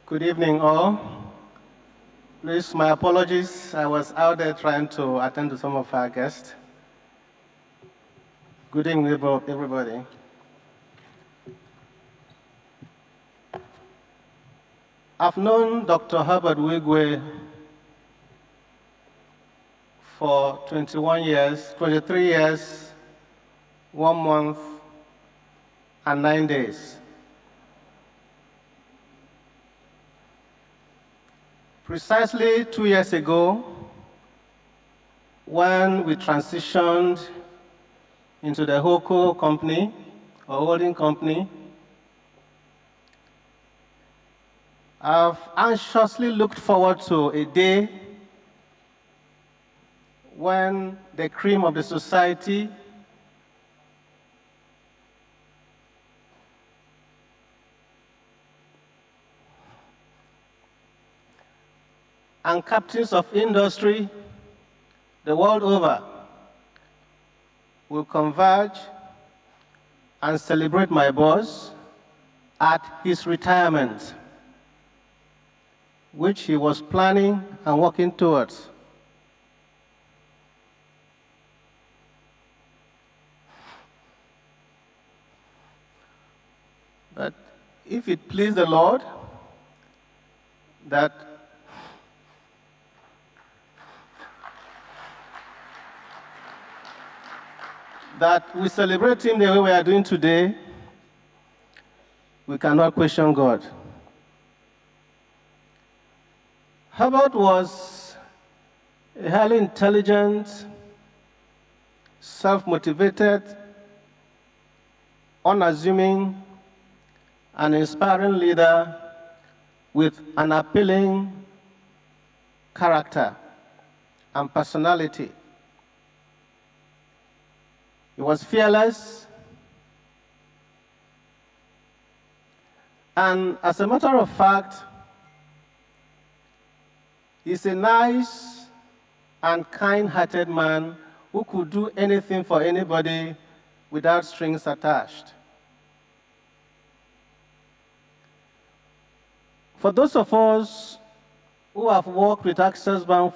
Good evening, all. Please, my apologies. I was out there trying to attend to some of our guests. Good evening, everybody. I've known Dr. Herbert Wigwe for 23 years, 1 month, and 9 days. Precisely 2 years ago, when we transitioned into the HOCO company, or holding company, I've anxiously looked forward to a day when the cream of the society and captains of industry the world over will converge and celebrate my boss at his retirement, which he was planning and working towards. But if it please the Lord that we celebrate him the way we are doing today, we cannot question God. Herbert was a highly intelligent, self-motivated, unassuming, and inspiring leader with an appealing character and personality. He was fearless, and as a matter of fact, he's a nice and kind-hearted man who could do anything for anybody without strings attached. For those of us who have worked with Access Bank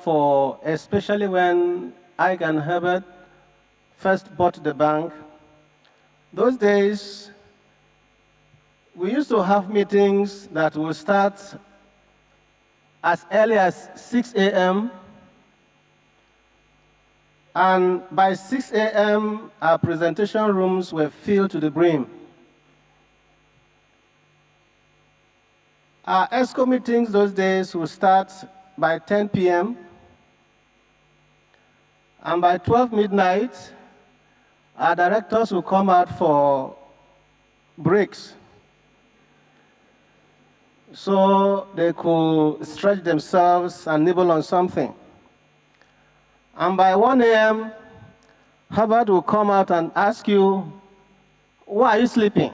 especially when Ike and Herbert first bought the bank, those days, we used to have meetings that would start as early as 6 a.m. And by 6 a.m., our presentation rooms were filled to the brim. Our ESCO meetings those days would start by 10 p.m. And by 12 midnight, our directors will come out for breaks so they could stretch themselves and nibble on something. And by 1 a.m., Herbert will come out and ask you, why are you sleeping?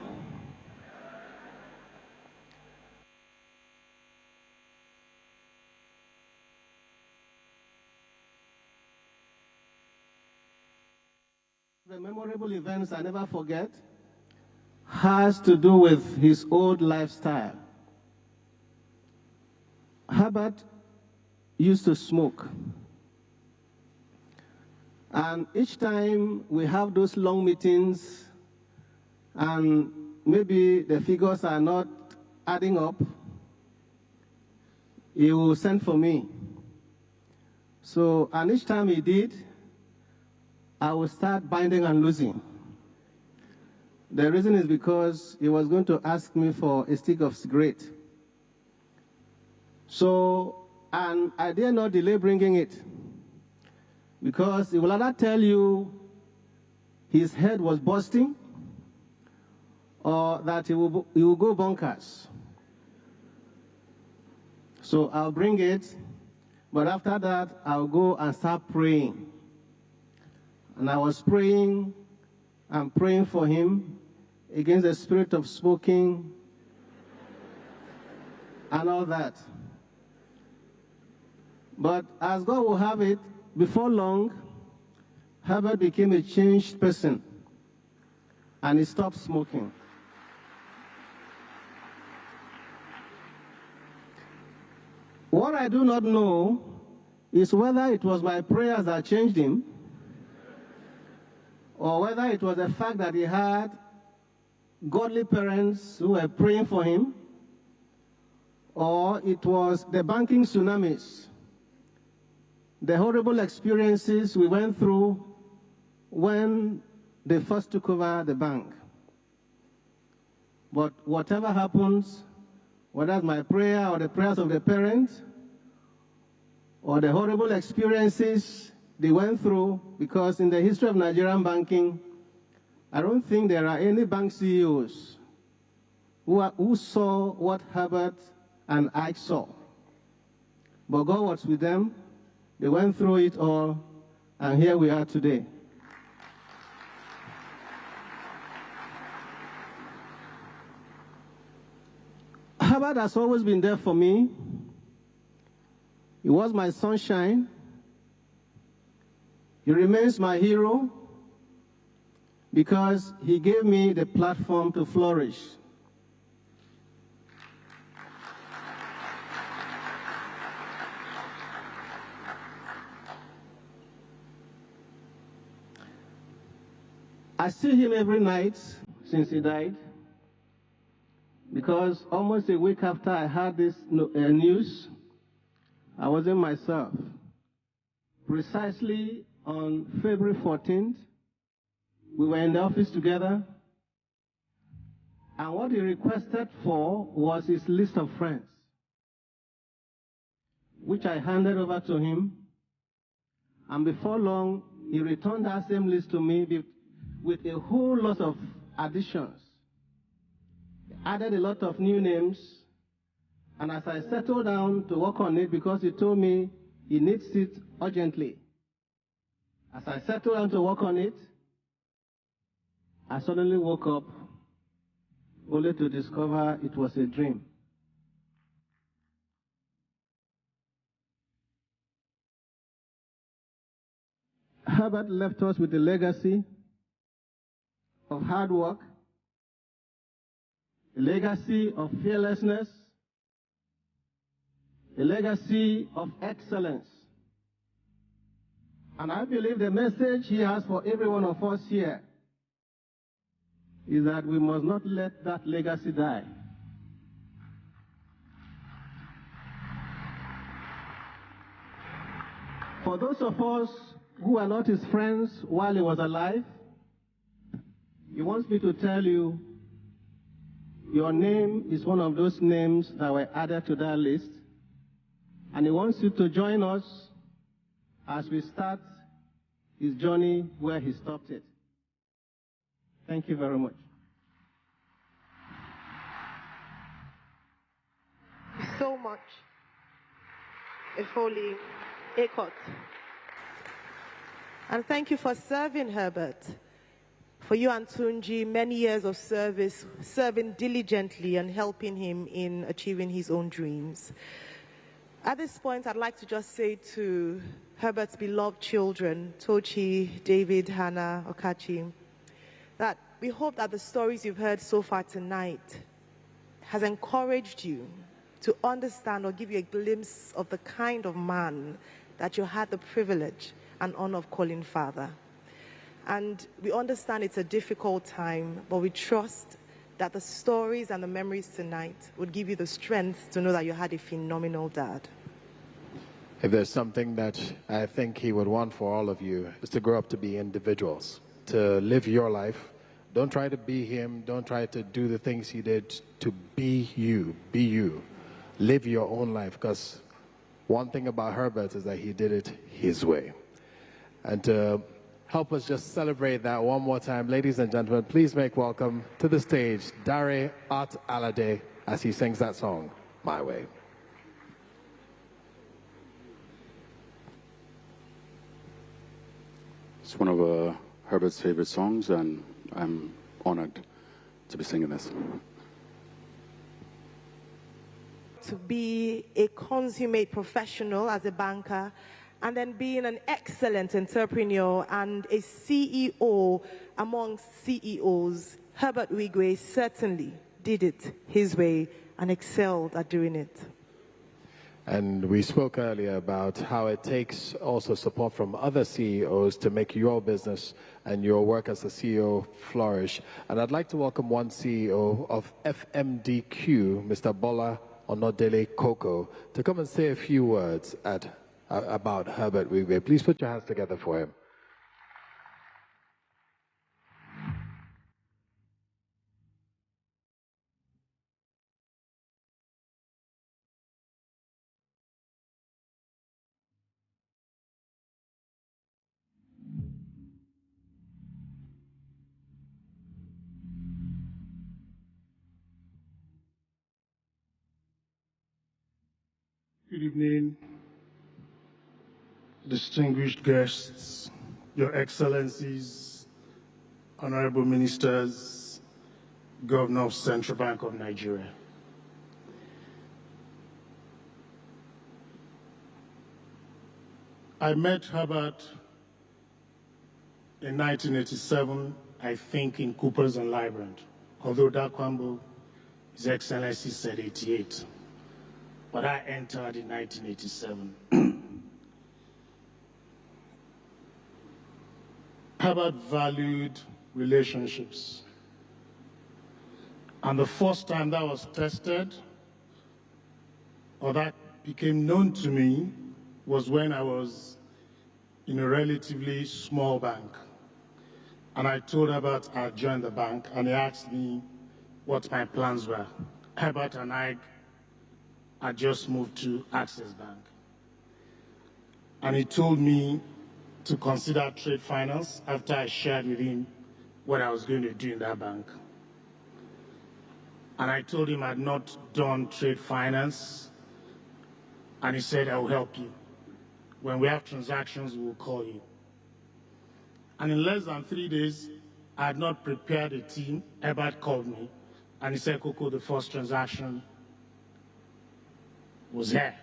The memorable events I never forget has to do with his old lifestyle. Herbert used to smoke. And each time we have those long meetings and maybe the figures are not adding up, he will send for me. So, and each time he did, I will start binding and losing. The reason is because he was going to ask me for a stick of cigarette. So, and I dare not delay bringing it, because he will either tell you his head was busting or that he will go bonkers. So I'll bring it, but after that, I'll go and start praying. And I was praying and praying for him against the spirit of smoking and all that. But as God will have it, before long, Herbert became a changed person, and he stopped smoking. What I do not know is whether it was my prayers that changed him, or whether it was the fact that he had godly parents who were praying for him, or it was the banking tsunamis, the horrible experiences we went through when they first took over the bank. But whatever happens, whether it's my prayer or the prayers of the parents, or the horrible experiences they went through, because in the history of Nigerian banking, I don't think there are any bank CEOs who saw what Herbert and I saw. But God was with them. They went through it all, and here we are today. Herbert has always been there for me. He was my sunshine. He remains my hero because he gave me the platform to flourish. I see him every night since he died, because almost a week after I heard this news, I wasn't myself. Precisely on February 14th, we were in the office together, and what he requested for was his list of friends, which I handed over to him, and before long, he returned that same list to me with a whole lot of additions. He added a lot of new names, and as I settled down to work on it, because he told me he needs it urgently, as I settled down to work on it, I suddenly woke up only to discover it was a dream. Herbert left us with a legacy of hard work, a legacy of fearlessness, a legacy of excellence. And I believe the message he has for every one of us here is that we must not let that legacy die. For those of us who are not his friends while he was alive, he wants me to tell you, your name is one of those names that were added to that list, and he wants you to join us as we start his journey where he stopped it. Thank you very much. So much. Ifoli Ekot. And thank you for serving Herbert. For you and Tunji, many years of service, serving diligently and helping him in achieving his own dreams. At this point, I'd like to just say to Herbert's beloved children, Tochi, David, Hannah, Okachi, that we hope that the stories you've heard so far tonight has encouraged you to understand or give you a glimpse of the kind of man that you had the privilege and honor of calling father. And we understand it's a difficult time, but we trust that the stories and the memories tonight would give you the strength to know that you had a phenomenal dad. If there's something that I think he would want for all of you, is to grow up to be individuals, to live your life. Don't try to be him. Don't try to do the things he did. To be you. Be you. Live your own life, because one thing about Herbert is that he did it his way. And to help us just celebrate that one more time, ladies and gentlemen, please make welcome to the stage Dare Art Alade as he sings that song, My Way. It's one of Herbert's favorite songs, and I'm honored to be singing this. To be a consummate professional as a banker, and then being an excellent entrepreneur and a CEO among CEOs, Herbert Wigwe certainly did it his way and excelled at doing it. And we spoke earlier about how it takes also support from other CEOs to make your business and your work as a CEO flourish. And I'd like to welcome one CEO of FMDQ, Mr. Bola Onodele Koko, to come and say a few words about Herbert Wigwe. Please put your hands together for him. Good evening, distinguished guests, Your Excellencies, Honorable Ministers, Governor of Central Bank of Nigeria. I met Herbert in 1987, I think in Coopers and Lybrand, although Dakwambo, His Excellency said 88. But I entered in 1987. Herbert valued relationships. And the first time that was tested, or that became known to me, was when I was in a relatively small bank. And I told Herbert I'd joined the bank, and he asked me what my plans were. Herbert and I had just moved to Access Bank. And he told me to consider trade finance after I shared with him what I was going to do in that bank. And I told him I'd not done trade finance, and he said, I will help you. When we have transactions, we will call you. And in less than 3 days, I had not prepared a team. Herbert called me, and he said, Coco, the first transaction was here.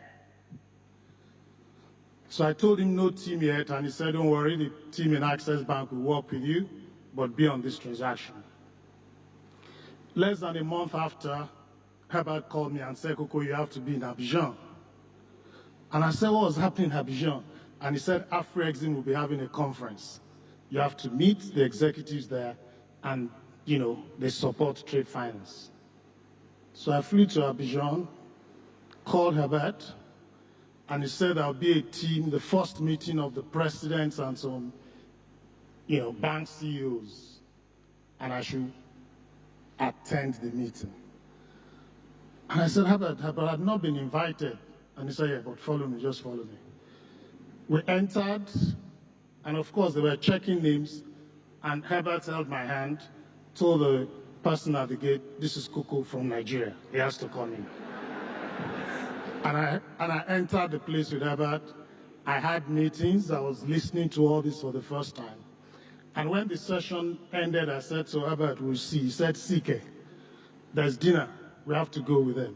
So I told him no team yet, and he said, don't worry, the team in Access Bank will work with you, but be on this transaction. Less than a month after, Herbert called me and said, Coco, you have to be in Abidjan. And I said, what was happening in Abidjan? And he said, Afrexim will be having a conference. You have to meet the executives there, and, they support trade finance. So I flew to Abidjan, called Herbert, and he said there'll be a team, the first meeting of the presidents and some, bank CEOs, and I should attend the meeting. And I said, Herbert, I've not been invited. And he said, yeah, but follow me, just follow me. We entered, and of course they were checking names, and Herbert held my hand, told the person at the gate, this is Coco from Nigeria. He has to come in. And I entered the place with Herbert. I had meetings. I was listening to all this for the first time. And when the session ended, I said to Herbert, we'll see. He said, Sike, there's dinner. We have to go with them.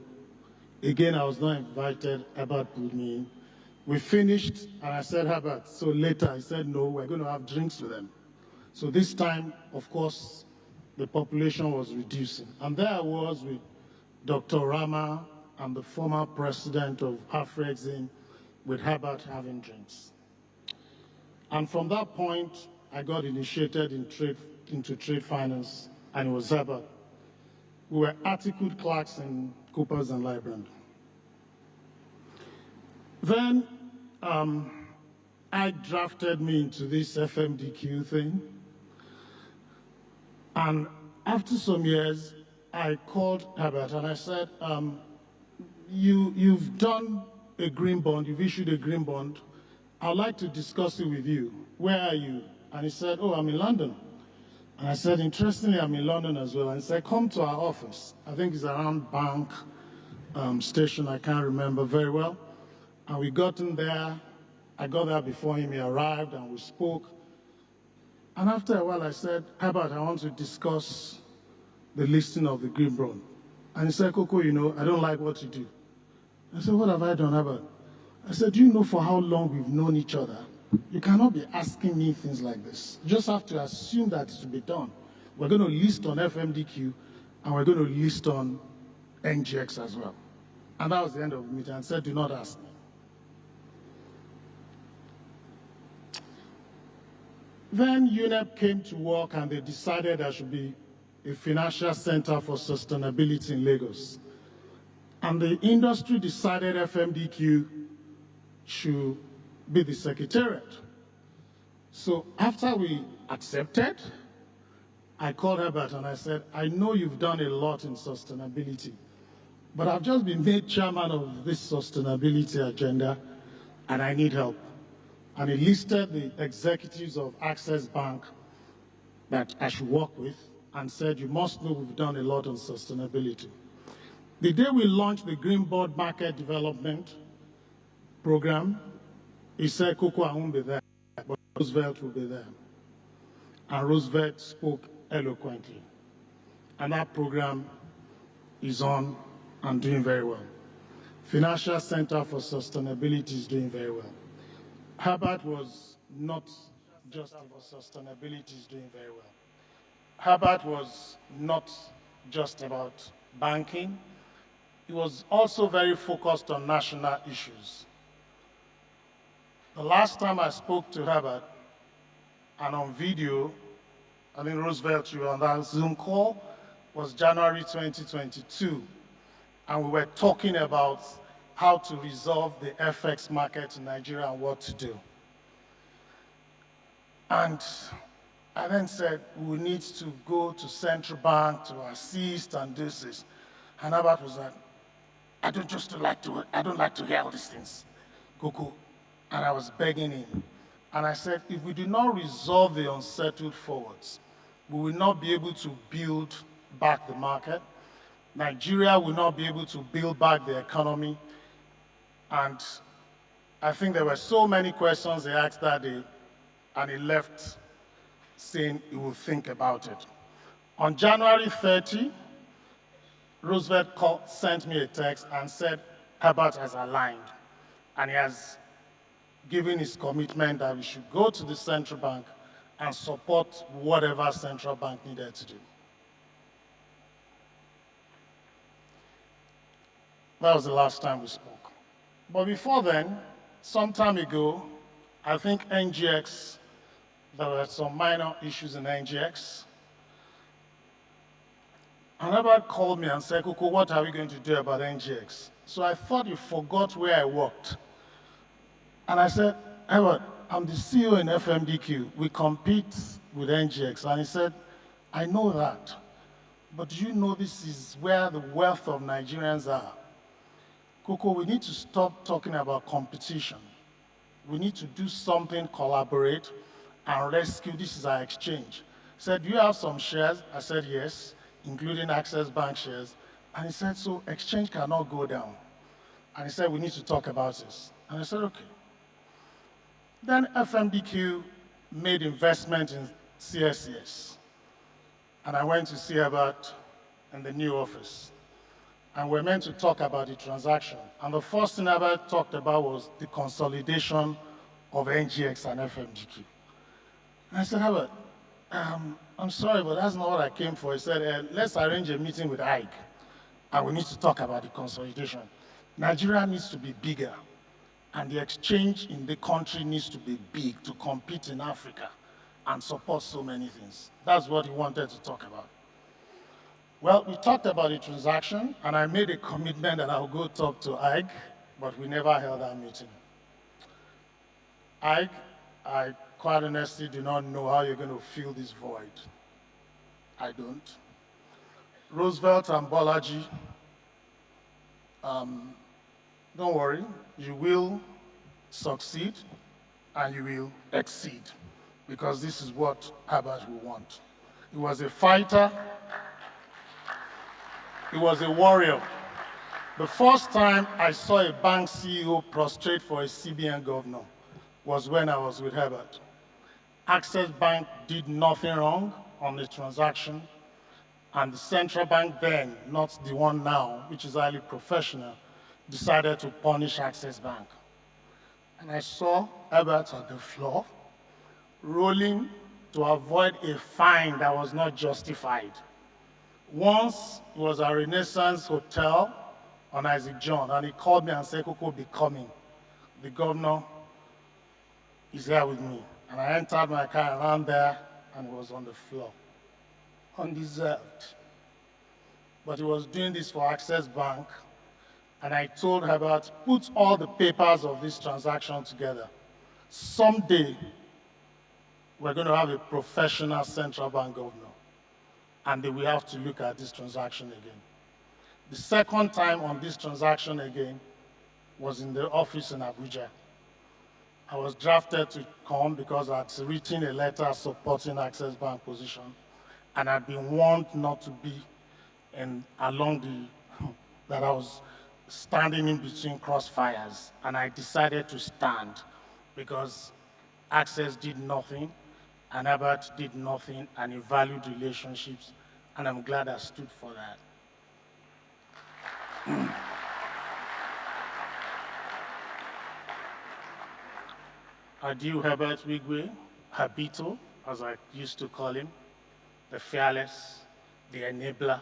Again, I was not invited. Herbert pulled me in. We finished, and I said, Herbert, so later, he said, no, we're going to have drinks with them. So this time, of course, the population was reducing. And there I was with Dr. Rama, and the former president of Afrexim, with Herbert having drinks. And from that point, I got initiated into trade finance, and it was Herbert. We were articled clerks in Coopers and Lybrand. Then I drafted me into this FMDQ thing. And after some years, I called Herbert and I said, You've done a green bond, you've issued a green bond. I'd like to discuss it with you. Where are you? And he said, oh, I'm in London. And I said, interestingly, I'm in London as well. And he said, come to our office. I think it's around Bank Station, I can't remember very well. And we got in there. I got there before him, he arrived, and we spoke. And after a while, I said, Herbert, I want to discuss the listing of the green bond. And he said, Coco, I don't like what you do. I said, what have I done, Herbert? I said, do you know for how long we've known each other? You cannot be asking me things like this. You just have to assume that it will be done. We're going to list on FMDQ, and we're going to list on NGX as well. And that was the end of the meeting. I said, do not ask me. Then UNEP came to work and they decided there should be a financial center for sustainability in Lagos. And the industry decided FMDQ should be the secretariat. So after we accepted, I called Herbert and I said, I know you've done a lot in sustainability, but I've just been made chairman of this sustainability agenda and I need help. And he listed the executives of Access Bank that I should work with and said, you must know we've done a lot on sustainability. The day we launched the Green Board Market Development Program, he said, Coco, I won't be there, but Roosevelt will be there. And Roosevelt spoke eloquently. And that program is on and doing very well. Financial Center for Sustainability is doing very well. Herbert was not just for sustainability is doing very well. Herbert was not just about banking. He was also very focused on national issues. The last time I spoke to Herbert, and on video, I think Roosevelt, you were on that Zoom call, was January 2022. And we were talking about how to resolve the FX market in Nigeria and what to do. And I then said, we need to go to central bank to assist and do this. And Herbert was like, I don't like to hear all these things, Coco. And I was begging him. And I said, if we do not resolve the unsettled forwards, we will not be able to build back the market. Nigeria will not be able to build back the economy. And I think there were so many questions he asked that day, and he left saying he will think about it. On January 30, Roosevelt sent me a text and said, Herbert has aligned, and he has given his commitment that we should go to the central bank and support whatever central bank needed to do. That was the last time we spoke. But before then, some time ago, I think NGX, there were some minor issues in NGX. And Herbert called me and said, Coco, what are we going to do about NGX? So I thought he forgot where I worked. And I said, Herbert, I'm the CEO in FMDQ. We compete with NGX. And he said, I know that. But do you know this is where the wealth of Nigerians are? Coco, we need to stop talking about competition. We need to do something, collaborate, and rescue. This is our exchange. He said, do you have some shares? I said, yes, including Access Bank shares. And he said, so exchange cannot go down. And he said, we need to talk about this. And I said, okay. Then FMDQ made investment in CSCS. And I went to see Herbert in the new office. And we're meant to talk about the transaction. And the first thing Herbert talked about was the consolidation of NGX and FMDQ. And I said, Herbert, I'm sorry, but that's not what I came for. He said, let's arrange a meeting with Ike, and we need to talk about the consolidation. Nigeria needs to be bigger, and the exchange in the country needs to be big to compete in Africa and support so many things. That's what he wanted to talk about. Well, we talked about the transaction, and I made a commitment that I'll go talk to Ike, but we never held that meeting. Ike, I quite honestly do not know how you're going to fill this void. I don't. Roosevelt and Bolaji, don't worry, you will succeed and you will exceed, because this is what Herbert will want. He was a fighter. He was a warrior. The first time I saw a bank CEO prostrate for a CBN governor was when I was with Herbert. Access Bank did nothing wrong on the transaction, and the central bank then, not the one now, which is highly professional, decided to punish Access Bank. And I saw Herbert on the floor, rolling to avoid a fine that was not justified. Once it was a Renaissance Hotel on Isaac John, and he called me and said, Koko, be coming. The governor is here with me. And I entered my car and ran there, and he was on the floor, undeserved. But he was doing this for Access Bank, and I told Herbert, put all the papers of this transaction together. Someday, we're going to have a professional central bank governor, and they will have to look at this transaction again. The second time on this transaction again was in the office in Abuja. I was drafted to come because I'd written a letter supporting Access Bank position, and I'd been warned not to be that I was standing in between crossfires, and I decided to stand because Access did nothing, and Herbert did nothing, and he valued relationships, and I'm glad I stood for that. I do Herbert Wigwe, Habito, as I used to call him, the fearless, the enabler,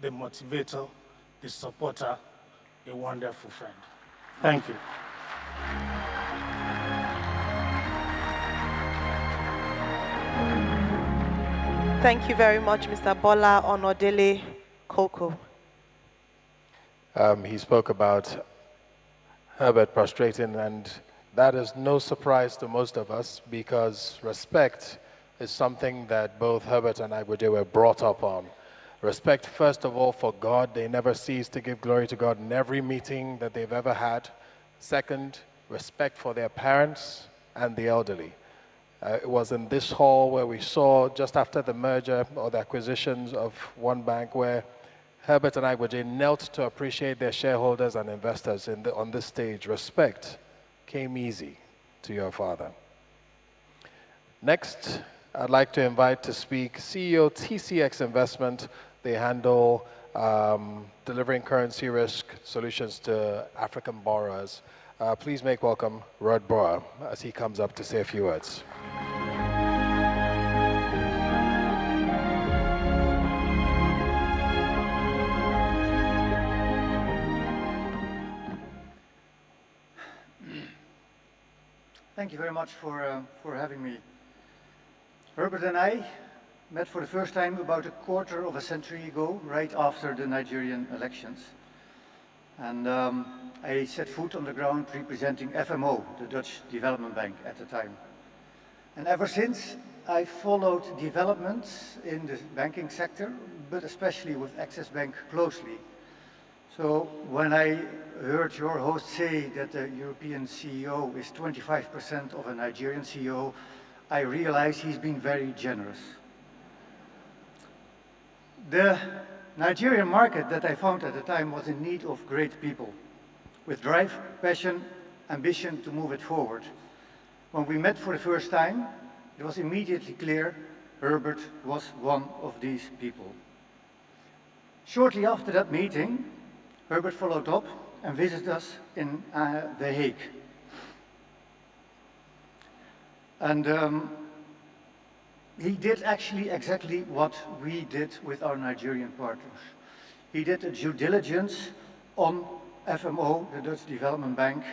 the motivator, the supporter, a wonderful friend. Thank you. Thank you very much, Mr. Bola Onodele Koko. He spoke about Herbert prostrating, and that is no surprise to most of us because respect is something that both Herbert and Agbaje were brought up on. Respect, first of all, for God. They never cease to give glory to God in every meeting that they've ever had. Second, respect for their parents and the elderly. It was in this hall where we saw, just after the merger or the acquisitions of one bank, where Herbert and Agbaje knelt to appreciate their shareholders and investors on this stage. Respect came easy to your father. Next, I'd like to invite to speak CEO TCX Investment. They handle delivering currency risk solutions to African borrowers. Please make welcome Rod Brower as he comes up to say a few words. Thank you very much for having me. Herbert and I met for the first time about a quarter of a century ago, right after the Nigerian elections. And I set foot on the ground representing FMO, the Dutch Development Bank at the time. And ever since, I followed developments in the banking sector, but especially with Access Bank closely. So when I heard your host say that the European CEO is 25% of a Nigerian CEO, I realized he's been very generous. The Nigerian market that I found at the time was in need of great people, with drive, passion, ambition to move it forward. When we met for the first time, it was immediately clear Herbert was one of these people. Shortly after that meeting, Herbert followed up and visited us in The Hague. And he did actually exactly what we did with our Nigerian partners. He did a due diligence on FMO, the Dutch Development Bank,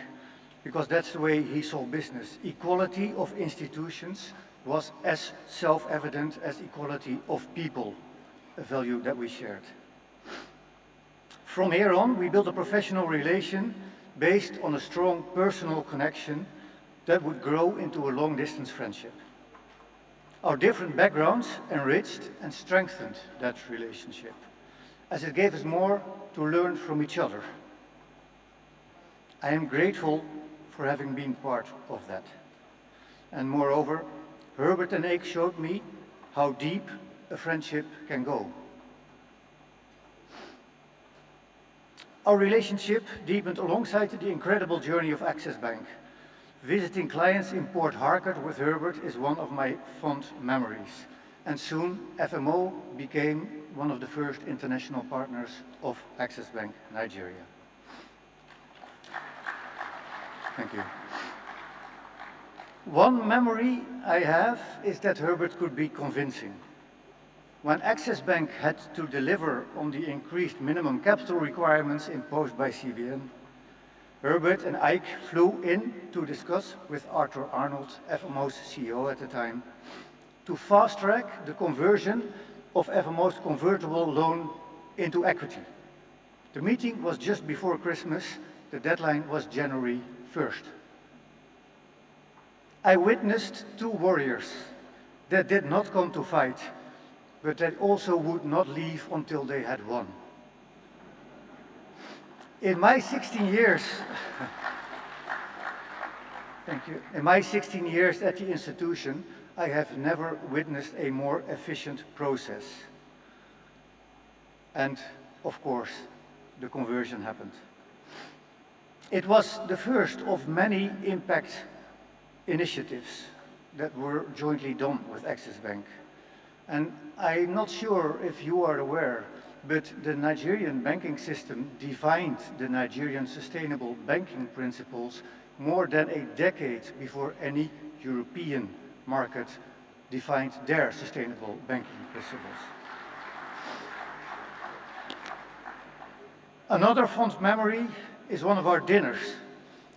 because that's the way he saw business. Equality of institutions was as self-evident as equality of people, a value that we shared. From here on, we built a professional relation based on a strong personal connection that would grow into a long-distance friendship. Our different backgrounds enriched and strengthened that relationship, as it gave us more to learn from each other. I am grateful for having been part of that. And moreover, Herbert and Ake showed me how deep a friendship can go. Our relationship deepened alongside the incredible journey of Access Bank. Visiting clients in Port Harcourt with Herbert is one of my fond memories. And soon, FMO became one of the first international partners of Access Bank Nigeria. Thank you. One memory I have is that Herbert could be convincing. When Access Bank had to deliver on the increased minimum capital requirements imposed by CBN, Herbert and Ike flew in to discuss with Arthur Arnold, FMO's CEO at the time, to fast-track the conversion of FMO's convertible loan into equity. The meeting was just before Christmas. The deadline was January 1st. I witnessed two warriors that did not come to fight, but that also would not leave until they had won. In my 16 years, thank you. In my 16 years at the institution, I have never witnessed a more efficient process. And of course, the conversion happened. It was the first of many impact initiatives that were jointly done with Access Bank. And I'm not sure if you are aware, but the Nigerian banking system defined the Nigerian sustainable banking principles more than a decade before any European market defined their sustainable banking principles. Another fond memory is one of our dinners.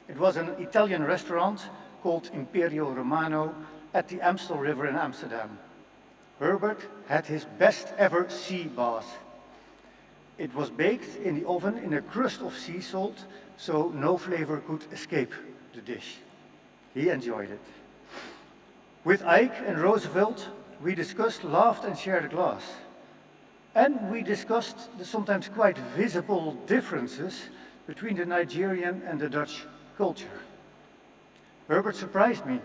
It was an Italian restaurant called Imperio Romano at the Amstel River in Amsterdam. Herbert had his best ever sea bath. It was baked in the oven in a crust of sea salt, so no flavor could escape the dish. He enjoyed it. With Ike and Roosevelt, we discussed, laughed, and shared a glass. And we discussed the sometimes quite visible differences between the Nigerian and the Dutch culture. Herbert surprised me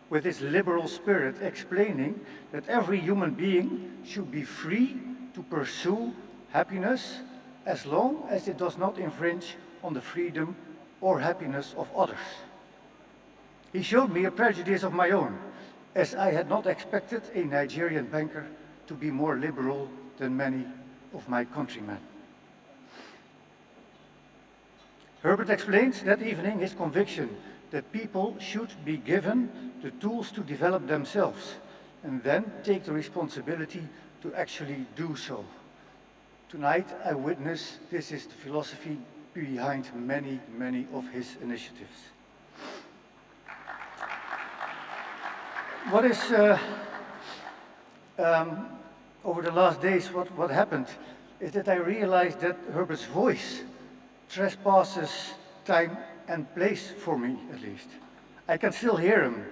with his liberal spirit, explaining that every human being should be free to pursue happiness as long as it does not infringe on the freedom or happiness of others. He showed me a prejudice of my own, as I had not expected a Nigerian banker to be more liberal than many of my countrymen. Herbert explained that evening his conviction that people should be given the tools to develop themselves and then take the responsibility to actually do so. Tonight I witness this is the philosophy behind many, many of his initiatives. What is, over the last days, what happened is that I realized that Herbert's voice trespasses time and place for me, at least. I can still hear him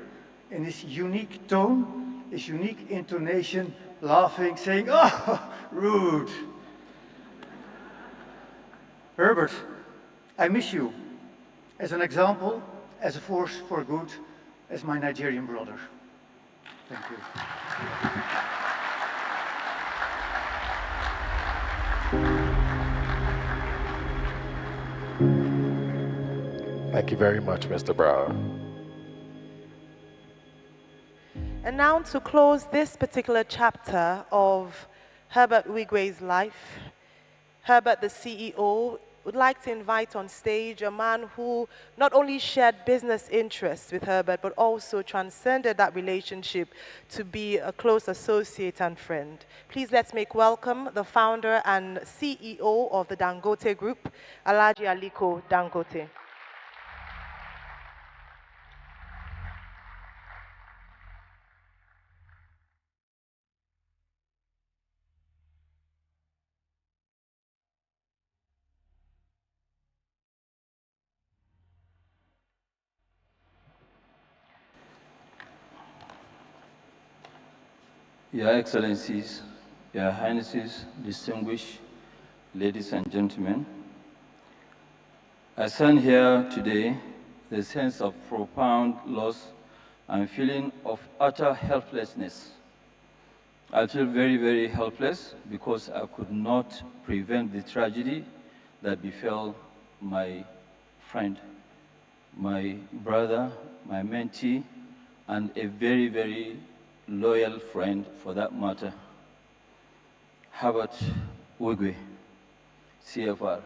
in his unique tone, his unique intonation, laughing, saying, "Oh, rude." Herbert, I miss you as an example, as a force for good, as my Nigerian brother. Thank you. Thank you very much, Mr. Brower. And now to close this particular chapter of Herbert Wigwe's life, Herbert, the CEO, would like to invite on stage a man who not only shared business interests with Herbert, but also transcended that relationship to be a close associate and friend. Please let's make welcome the founder and CEO of the Dangote Group, Alhaji Aliko Dangote. Your Excellencies, Your Highnesses, distinguished ladies and gentlemen, I stand here today with a sense of profound loss and feeling of utter helplessness. I feel very, very helpless because I could not prevent the tragedy that befell my friend, my brother, my mentee, and a very, very loyal friend for that matter, Herbert Wigwe, CFR,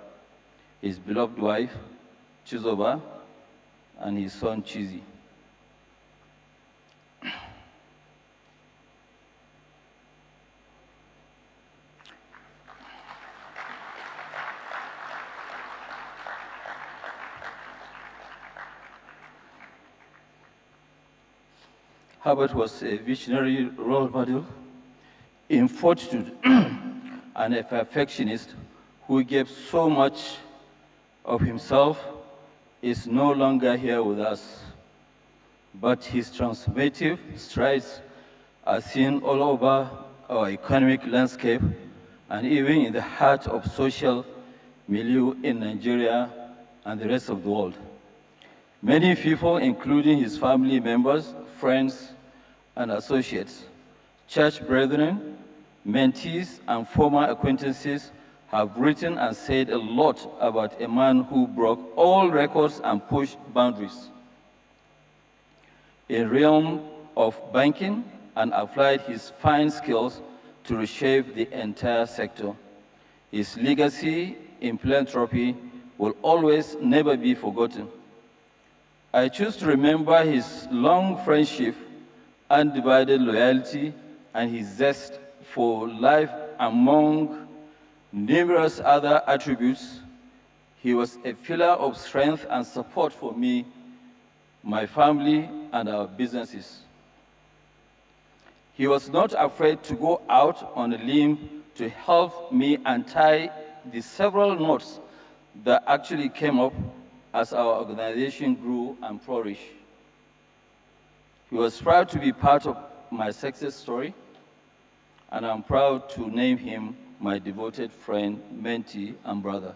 his beloved wife, Chizoba, and his son, Chizi. Herbert was a visionary role model in fortitude and a perfectionist who gave so much of himself, is no longer here with us. But his transformative strides are seen all over our economic landscape and even in the heart of social milieu in Nigeria and the rest of the world. Many people, including his family members, friends, and associates, church brethren, mentees, and former acquaintances have written and said a lot about a man who broke all records and pushed boundaries in the realm of banking and applied his fine skills to reshape the entire sector. His legacy in philanthropy will always never be forgotten. I choose to remember his long friendship, undivided loyalty, and his zest for life among numerous other attributes. He was a pillar of strength and support for me, my family, and our businesses. He was not afraid to go out on a limb to help me untie the several knots that actually came up as our organization grew and flourished. He was proud to be part of my success story, and I'm proud to name him my devoted friend, mentee, and brother.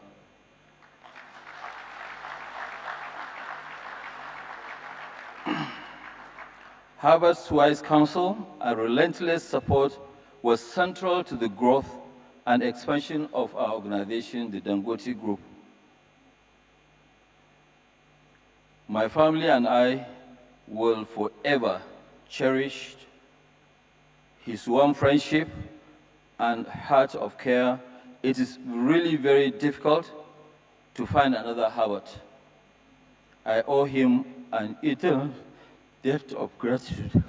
Herbert's wise counsel and relentless support was central to the growth and expansion of our organization, the Dangote Group. My family and I will forever cherish his warm friendship and heart of care. It is really very difficult to find another Herbert. I owe him an eternal debt of gratitude.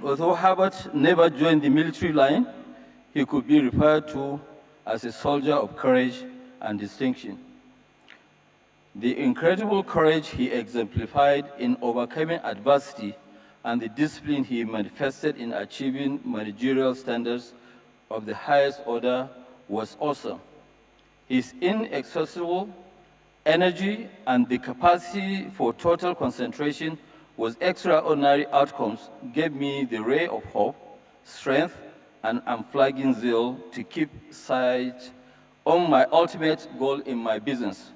Although Herbert never joined the military line, he could be referred to as a soldier of courage and distinction. The incredible courage he exemplified in overcoming adversity and the discipline he manifested in achieving managerial standards of the highest order was awesome. His inexhaustible energy and the capacity for total concentration with extraordinary outcomes gave me the ray of hope, strength, and unflagging zeal to keep sight on my ultimate goal in my business.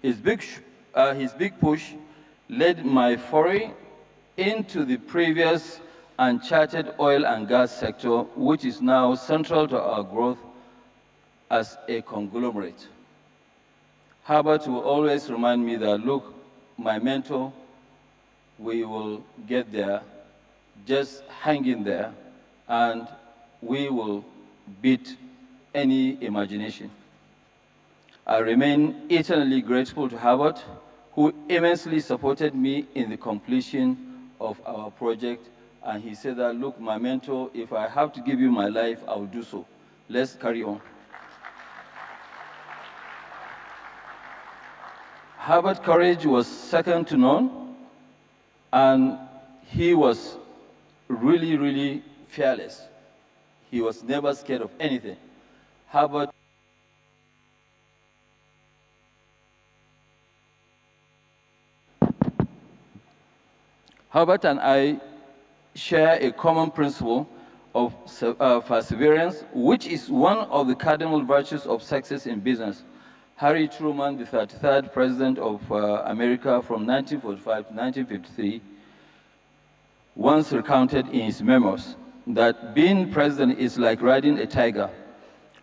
His big push led my foray into the previous uncharted oil and gas sector, which is now central to our growth as a conglomerate. Herbert will always remind me that, look, my mentor, we will get there, just hang in there, and we will beat any imagination. I remain eternally grateful to Herbert, who immensely supported me in the completion of our project. And he said that, look, my mentor, if I have to give you my life, I will do so. Let's carry on. Herbert's courage was second to none, and he was really, really fearless. He was never scared of anything. Herbert and I share a common principle of perseverance, which is one of the cardinal virtues of success in business. Harry Truman, the 33rd President of America from 1945 to 1953, once recounted in his memoirs that being president is like riding a tiger,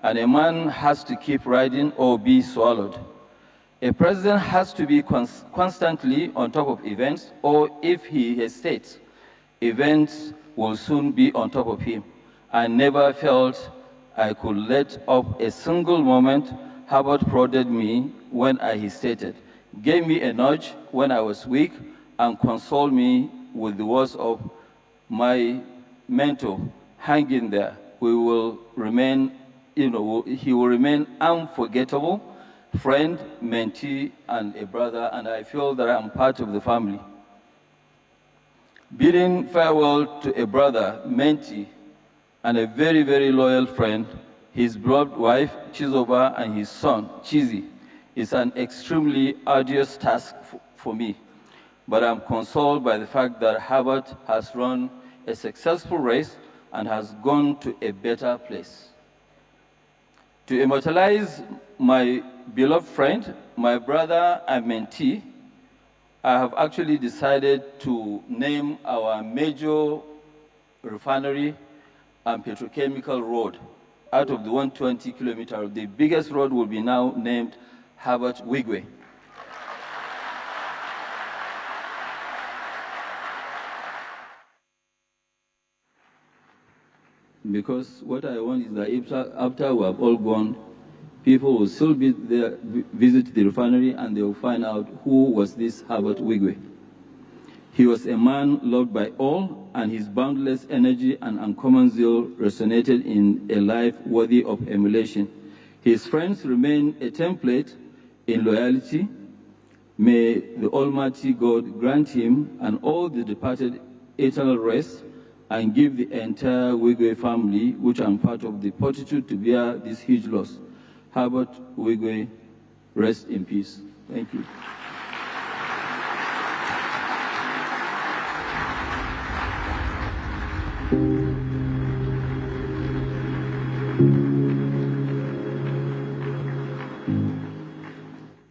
and a man has to keep riding or be swallowed. A president has to be constantly on top of events, or if he hesitates, events will soon be on top of him. I never felt I could let up a single moment. Herbert prodded me when I hesitated, gave me a nudge when I was weak, and consoled me with the words of my mentor hanging there, we will remain, he will remain unforgettable friend, mentee, and a brother, and I feel that I'm part of the family. Bidding farewell to a brother, mentee, and a very, very loyal friend, his beloved wife, Chizoba, and his son, Chizi, is an extremely arduous task for me. But I'm consoled by the fact that Herbert has run a successful race and has gone to a better place. To immortalize my beloved friend, my brother and mentee, I have actually decided to name our major refinery and petrochemical road. Out of the 120 kilometers, the biggest road will be now named Herbert Wigwe. Because what I want is that after we have all gone, people will still be there, visit the refinery, and they will find out who was this Herbert Wigwe. He was a man loved by all, and his boundless energy and uncommon zeal resonated in a life worthy of emulation. His friends remain a template in loyalty. May the Almighty God grant him and all the departed eternal rest, and give the entire Wigwe family, which I'm part of, the fortitude to bear this huge loss. Herbert Wigwe, rest in peace. Thank you.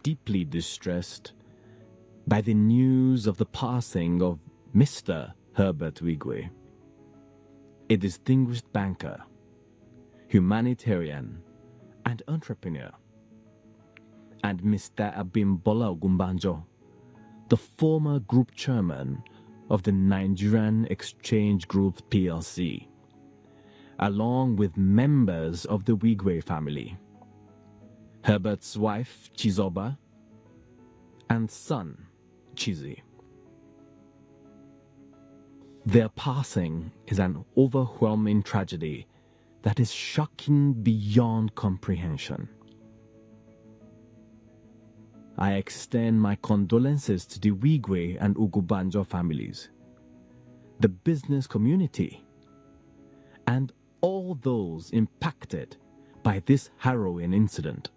Deeply distressed by the news of the passing of Mr. Herbert Wigwe, a distinguished banker, humanitarian, and entrepreneur, and Mr. Abimbola Ogunbanjo, the former group chairman of the Nigerian Exchange Group PLC, along with members of the Wigwe family, Herbert's wife Chizoba, and son Chizi. Their passing is an overwhelming tragedy that is shocking beyond comprehension. I extend my condolences to the Wigwe and Ogunbanjo families, the business community, and all those impacted by this harrowing incident.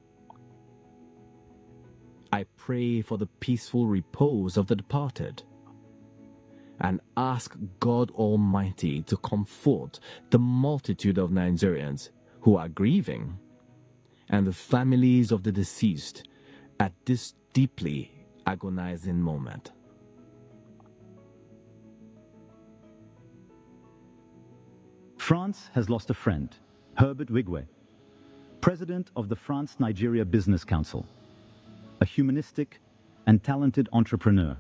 I pray for the peaceful repose of the departed, and ask God Almighty to comfort the multitude of Nigerians who are grieving, and the families of the deceased at this deeply agonizing moment. France has lost a friend, Herbert Wigwe, president of the France-Nigeria Business Council, a humanistic and talented entrepreneur.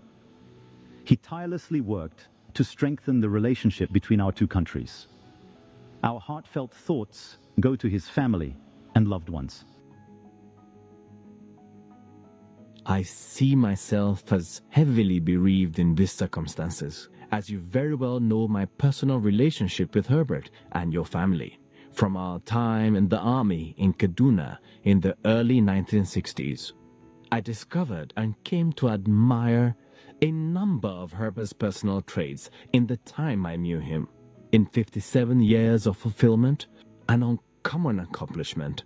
He tirelessly worked to strengthen the relationship between our two countries. Our heartfelt thoughts go to his family and loved ones. I see myself as heavily bereaved in these circumstances, as you very well know my personal relationship with Herbert and your family, from our time in the army in Kaduna in the early 1960s. I discovered and came to admire a number of Herbert's personal traits in the time I knew him. In 57 years of fulfillment, an uncommon accomplishment,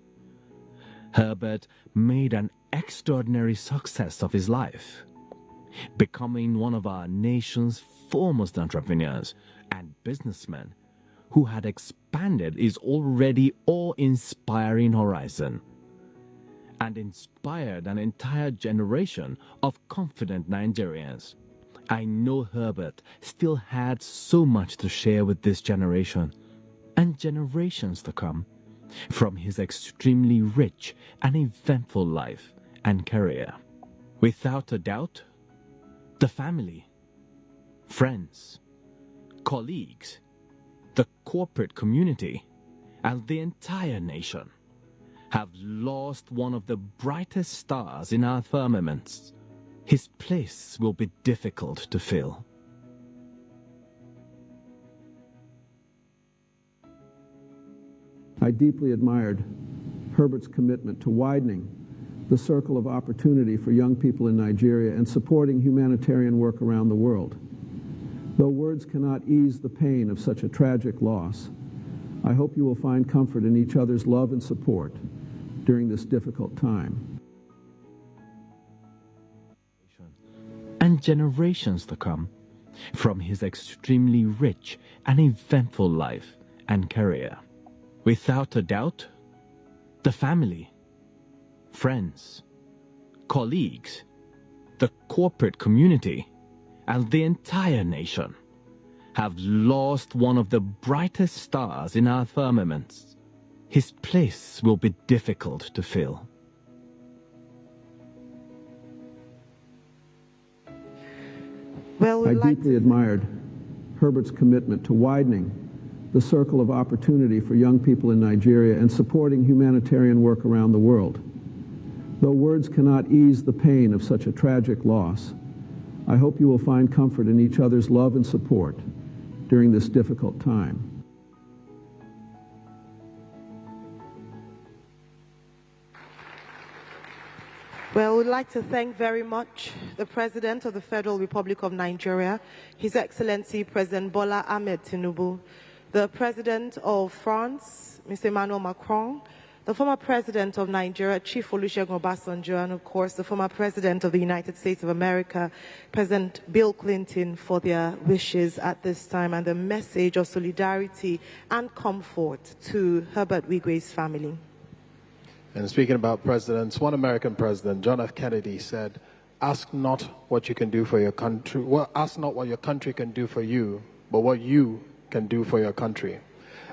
Herbert made an extraordinary success of his life, becoming one of our nation's foremost entrepreneurs and businessmen who had expanded his already awe-inspiring horizon and inspired an entire generation of confident Nigerians. I know Herbert still had so much to share with this generation and generations to come from his extremely rich and eventful life and career. Without a doubt, the family, friends, colleagues, the corporate community, and the entire nation have lost one of the brightest stars in our firmaments. His place will be difficult to fill. I deeply admired Herbert's commitment to widening the circle of opportunity for young people in Nigeria and supporting humanitarian work around the world. Though words cannot ease the pain of such a tragic loss, I hope you will find comfort in each other's love and support during this difficult time. And generations to come, from his extremely rich and eventful life and career. Without a doubt, the family, friends, colleagues, the corporate community, and the entire nation have lost one of the brightest stars in our firmaments. His place will be difficult to fill. Well, I deeply admired Herbert's commitment to widening the circle of opportunity for young people in Nigeria and supporting humanitarian work around the world. Though words cannot ease the pain of such a tragic loss, I hope you will find comfort in each other's love and support during this difficult time. Well, we'd like to thank very much the President of the Federal Republic of Nigeria, His Excellency President Bola Ahmed Tinubu, the President of France, Mr. Emmanuel Macron, the former President of Nigeria, Chief Olusegun Obasanjo, and of course the former President of the United States of America, President Bill Clinton, for their wishes at this time and the message of solidarity and comfort to Herbert Wigwe's family. And speaking about presidents, one American president, John F. Kennedy, said, "Ask not what you can do for your country. Well, ask not what your country can do for you, but what you can do for your country."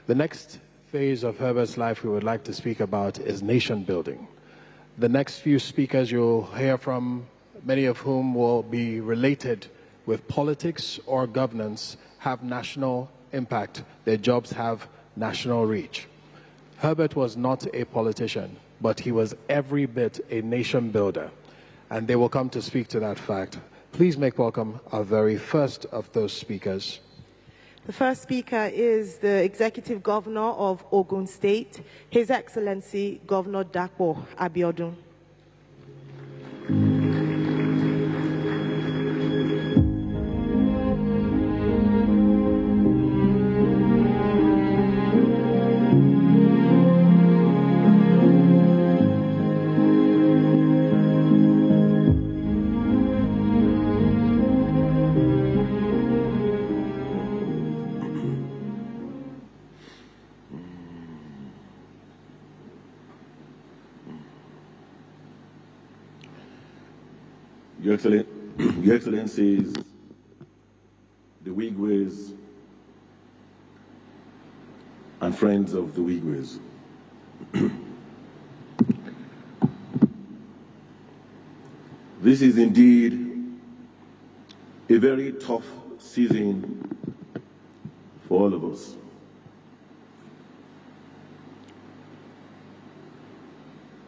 The next phase of Herbert's life we would like to speak about is nation building. The next few speakers you'll hear from, many of whom will be related with politics or governance, have national impact. Their jobs have national reach. Herbert was not a politician, but he was every bit a nation builder, and they will come to speak to that fact. Please make welcome our very first of those speakers. The first speaker is the Executive Governor of Ogun State, His Excellency Governor Dapo Abiodun. Your Excellencies, the Wigwes, and friends of the Wigwes. This is indeed a very tough season for all of us.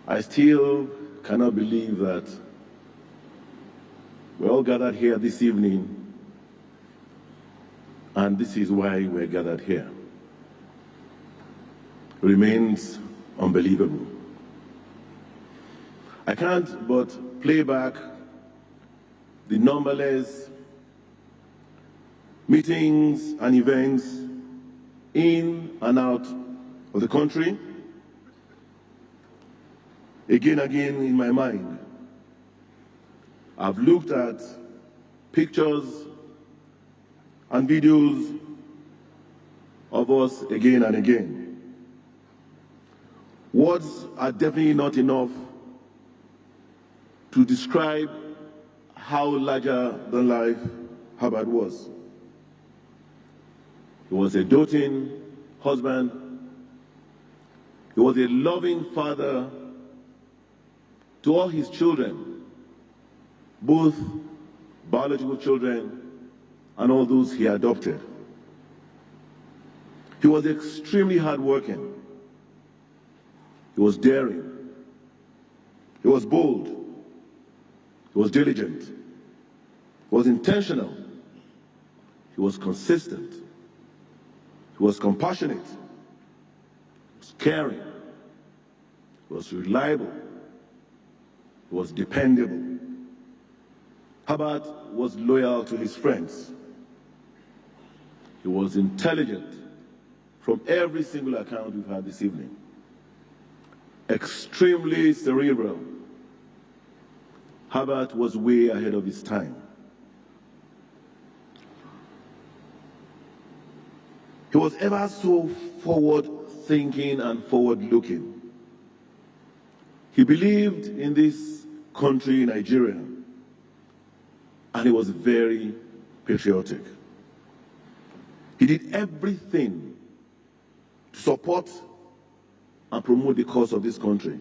I still cannot believe that we're all gathered here this evening, and this is why we're gathered here. It remains unbelievable. I can't but play back the numberless meetings and events in and out of the country, again in my mind. I've looked at pictures and videos of us again and again. Words are definitely not enough to describe how larger than life Herbert was. He was a doting husband. He was a loving father to all his children, both biological children and all those he adopted. He was extremely hardworking. He was daring. He was bold. He was diligent. He was intentional. He was consistent. He was compassionate. He was was caring, he was reliable, he was dependable. Herbert was loyal to his friends. He was intelligent from every single account we've had this evening. Extremely cerebral. Herbert was way ahead of his time. He was ever so forward-thinking and forward-looking. He believed in this country, Nigeria, and he was very patriotic. He did everything to support and promote the cause of this country.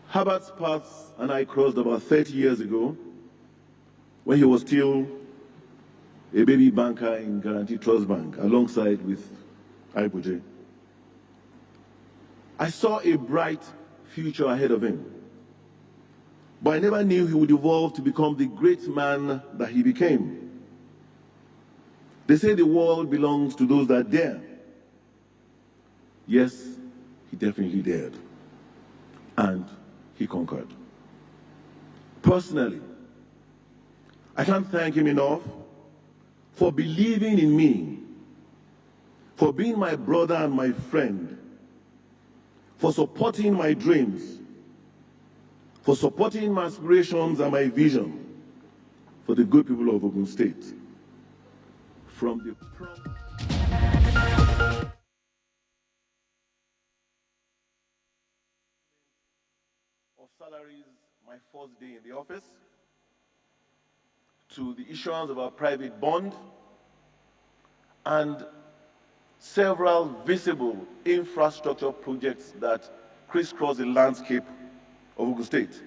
Herbert's paths and I crossed about 30 years ago when he was still a baby banker in Guaranty Trust Bank alongside with Ibuje. I saw a bright future ahead of him, but I never knew he would evolve to become the great man that he became. They say the world belongs to those that dare. Yes, he definitely dared. And he conquered. Personally, I can't thank him enough for believing in me, for being my brother and my friend, for supporting my dreams, for supporting my aspirations and my vision for the good people of Ogun State. From the of salaries my first day in the office, to the issuance of our private bond, and several visible infrastructure projects that crisscross the landscape of Ogun State,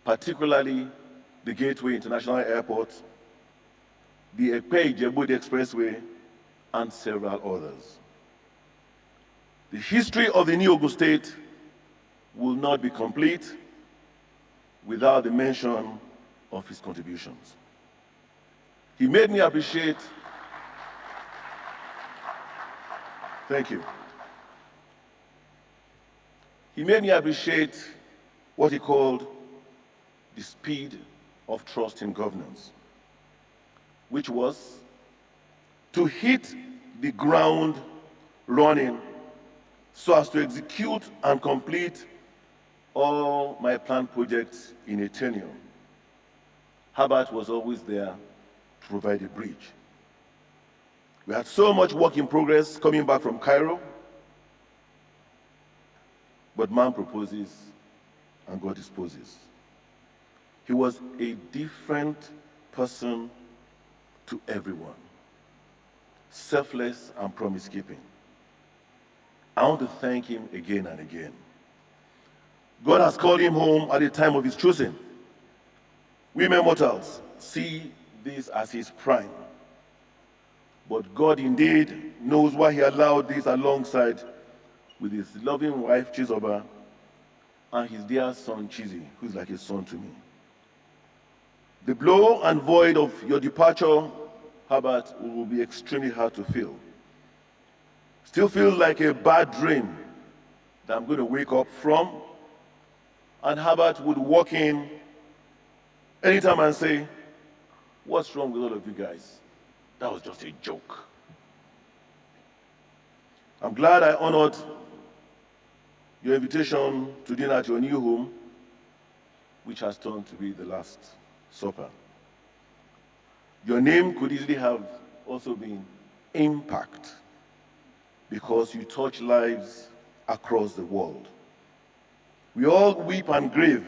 particularly the Gateway International Airport, the Ekpe-Ijebu Expressway, and several others. The history of the new Ogun State will not be complete without the mention of his contributions. He made me appreciate, thank you. He made me appreciate what he called the speed of trust in governance, which was to hit the ground running so as to execute and complete all my planned projects in a tenure. Herbert was always there to provide a bridge. We had so much work in progress coming back from Cairo, but man proposes and God disposes. He was a different person to everyone, selfless and promise-keeping. I want to thank him again and again. God has called him home at the time of his choosing. We mere mortals see this as his prime. But God indeed knows why he allowed this alongside with his loving wife, Chizoba, and his dear son, Chizi, who's like a son to me. The blow and void of your departure, Herbert, will be extremely hard to feel. Still feels like a bad dream that I'm going to wake up from, and Herbert would walk in anytime and say, "What's wrong with all of you guys? That was just a joke." I'm glad I honored your invitation to dinner at your new home, which has turned to be the last supper. Your name could easily have also been Impact, because you touch lives across the world. We all weep and grieve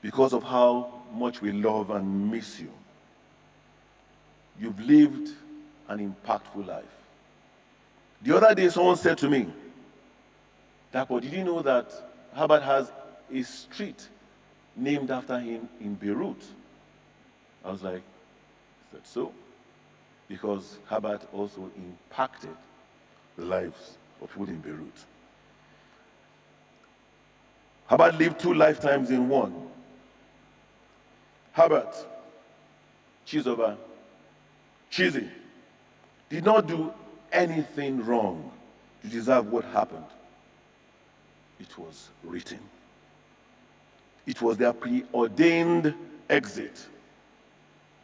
because of how much we love and miss you. You've lived an impactful life. The other day, someone said to me, "Dapo, did you know that Herbert has a street named after him in Beirut?" I was like, "Is that so?" Because Herbert also impacted the lives of people in Beirut. Herbert lived 2 lifetimes in one. Herbert, Chizoba, Chizi, did not do anything wrong to deserve what happened. It was written. It was their preordained exit.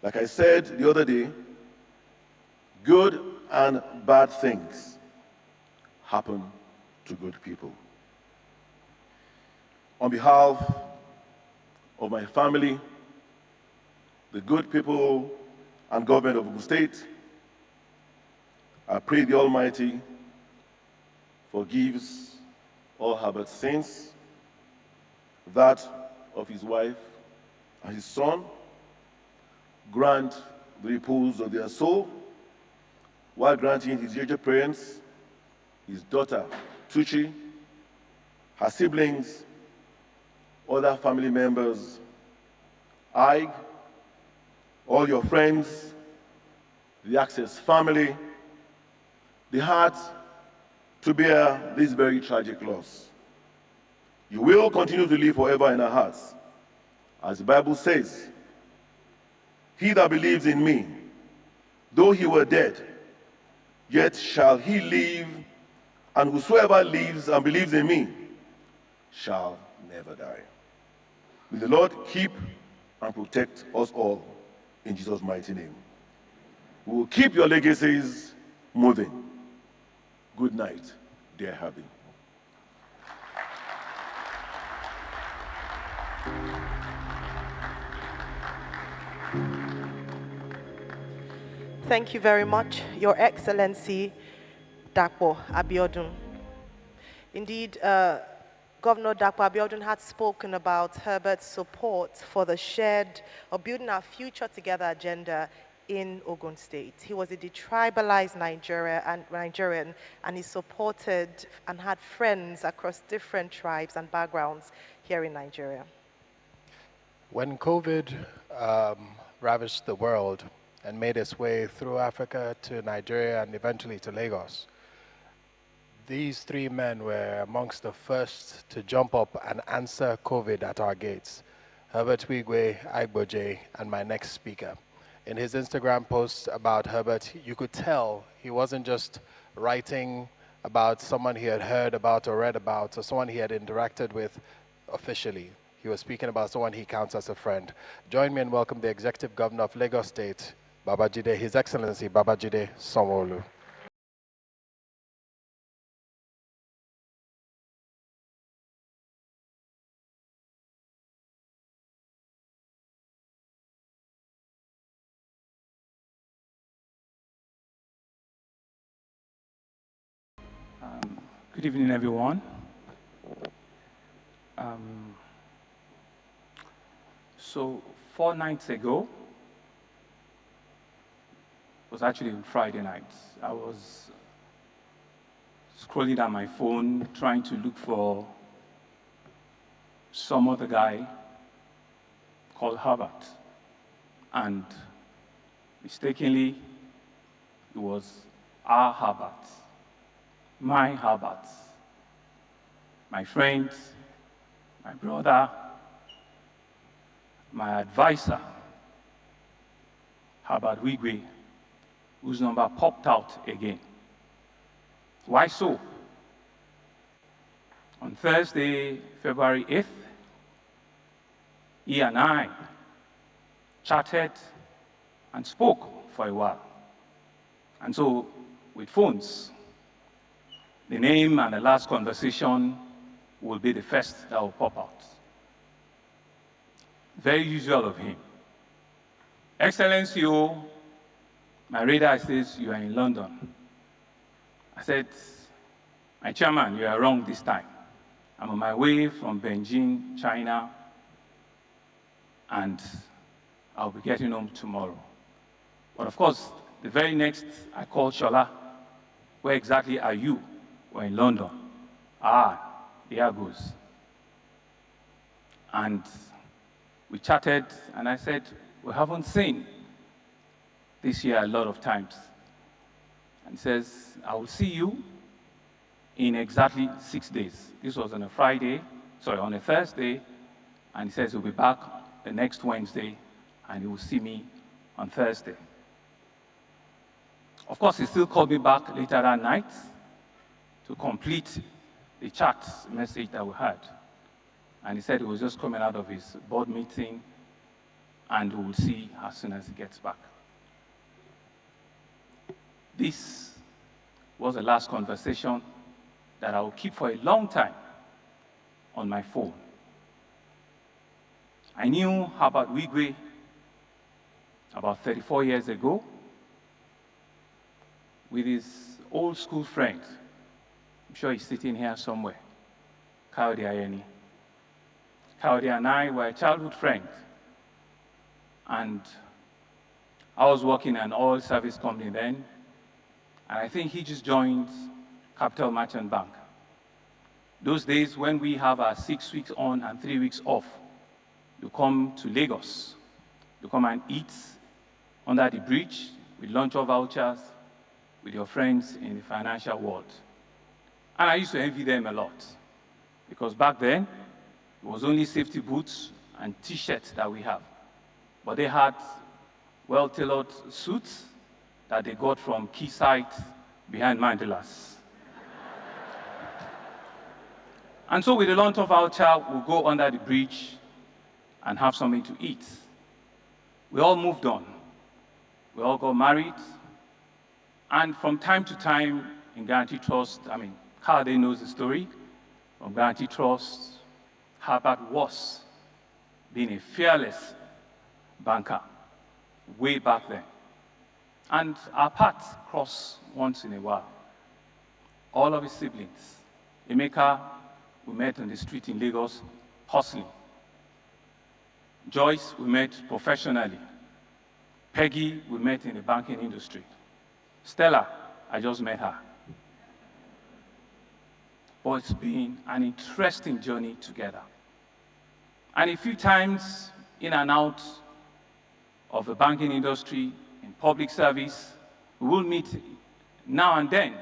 Like I said the other day, good and bad things happen to good people. On behalf of my family, the good people and government of Ogun State, I pray the Almighty forgives all Herbert's sins, that of his wife and his son, grant the repose of their soul, while granting his aged parents, his daughter Tuchi, her siblings, other family members, I, all your friends, the Access family, the heart to bear this very tragic loss. You will continue to live forever in our hearts. As the Bible says, he that believes in me, though he were dead, yet shall he live, and whosoever lives and believes in me shall never die. May the Lord keep and protect us all in Jesus' mighty name. We will keep your legacies moving. Good night, dear Herbie. Thank you very much, Your Excellency Dapo Abiodun. Indeed, Governor Dapo Abiodun had spoken about Herbert's support for the shared or building our future together agenda in Ogun State. He was a detribalized Nigerian, and he supported and had friends across different tribes and backgrounds here in Nigeria. When COVID ravaged the world and made its way through Africa to Nigeria and eventually to Lagos, these three men were amongst the first to jump up and answer COVID at our gates. Herbert Wigwe, Igboje, and my next speaker. In his Instagram post about Herbert, you could tell he wasn't just writing about someone he had heard about or read about or someone he had interacted with officially. He was speaking about someone he counts as a friend. Join me and welcome the Executive Governor of Lagos State, Babajide, His Excellency Babajide Sanwo-Olu. Good evening, everyone. So 4 nights ago, it was actually on Friday night, I was scrolling down my phone trying to look for some other guy called Herbert. And mistakenly, it was our Herbert. My Herbert, my friend, my brother, my advisor, Herbert Wigwe, whose number popped out again. Why so? On Thursday, February 8th, he and I chatted and spoke for a while. And so, with phones, the name and the last conversation will be the first that will pop out. Very usual of him. Excellency, my radar says you are in London. I said, my chairman, you are wrong this time. I'm on my way from Beijing, China, and I'll be getting home tomorrow. But of course, the very next, I called Shola. Where exactly are you? We're in London. There goes. And we chatted, and I said, we haven't seen this year a lot of times. And he says, I will see you in exactly 6 days. This was on a Thursday, and he says he'll be back the next Wednesday, and he will see me on Thursday. Of course, he still called me back later that night to complete the chat message that we had. And he said he was just coming out of his board meeting and we'll see as soon as he gets back. This was the last conversation that I will keep for a long time on my phone. I knew Herbert Wigwe about 34 years ago with his old school friend. I'm sure he's sitting here somewhere, Kaudi Ayeni. Kaudi and I were childhood friends. And I was working in an oil service company then, and I think he just joined Capital Merchant Bank. Those days when we have our 6 weeks on and 3 weeks off, you come to Lagos, you come and eat under the bridge with lunch or vouchers with your friends in the financial world. And I used to envy them a lot because back then, it was only safety boots and t-shirts that we have. But they had well-tailored suits that they got from Quayside behind Mandelas. And so with the lunch of our child, we'll go under the bridge and have something to eat. We all moved on. We all got married. And from time to time in Guarantee Trust, Kade knows the story. From Guarantee Trust, Herbert was being a fearless banker way back then. And our paths cross once in a while. All of his siblings. Emeka, we met on the street in Lagos, hustling. Joyce, we met professionally. Peggy, we met in the banking industry. Stella, I just met her. But it's been an interesting journey together. And a few times in and out of the banking industry, in public service, we will meet now and then.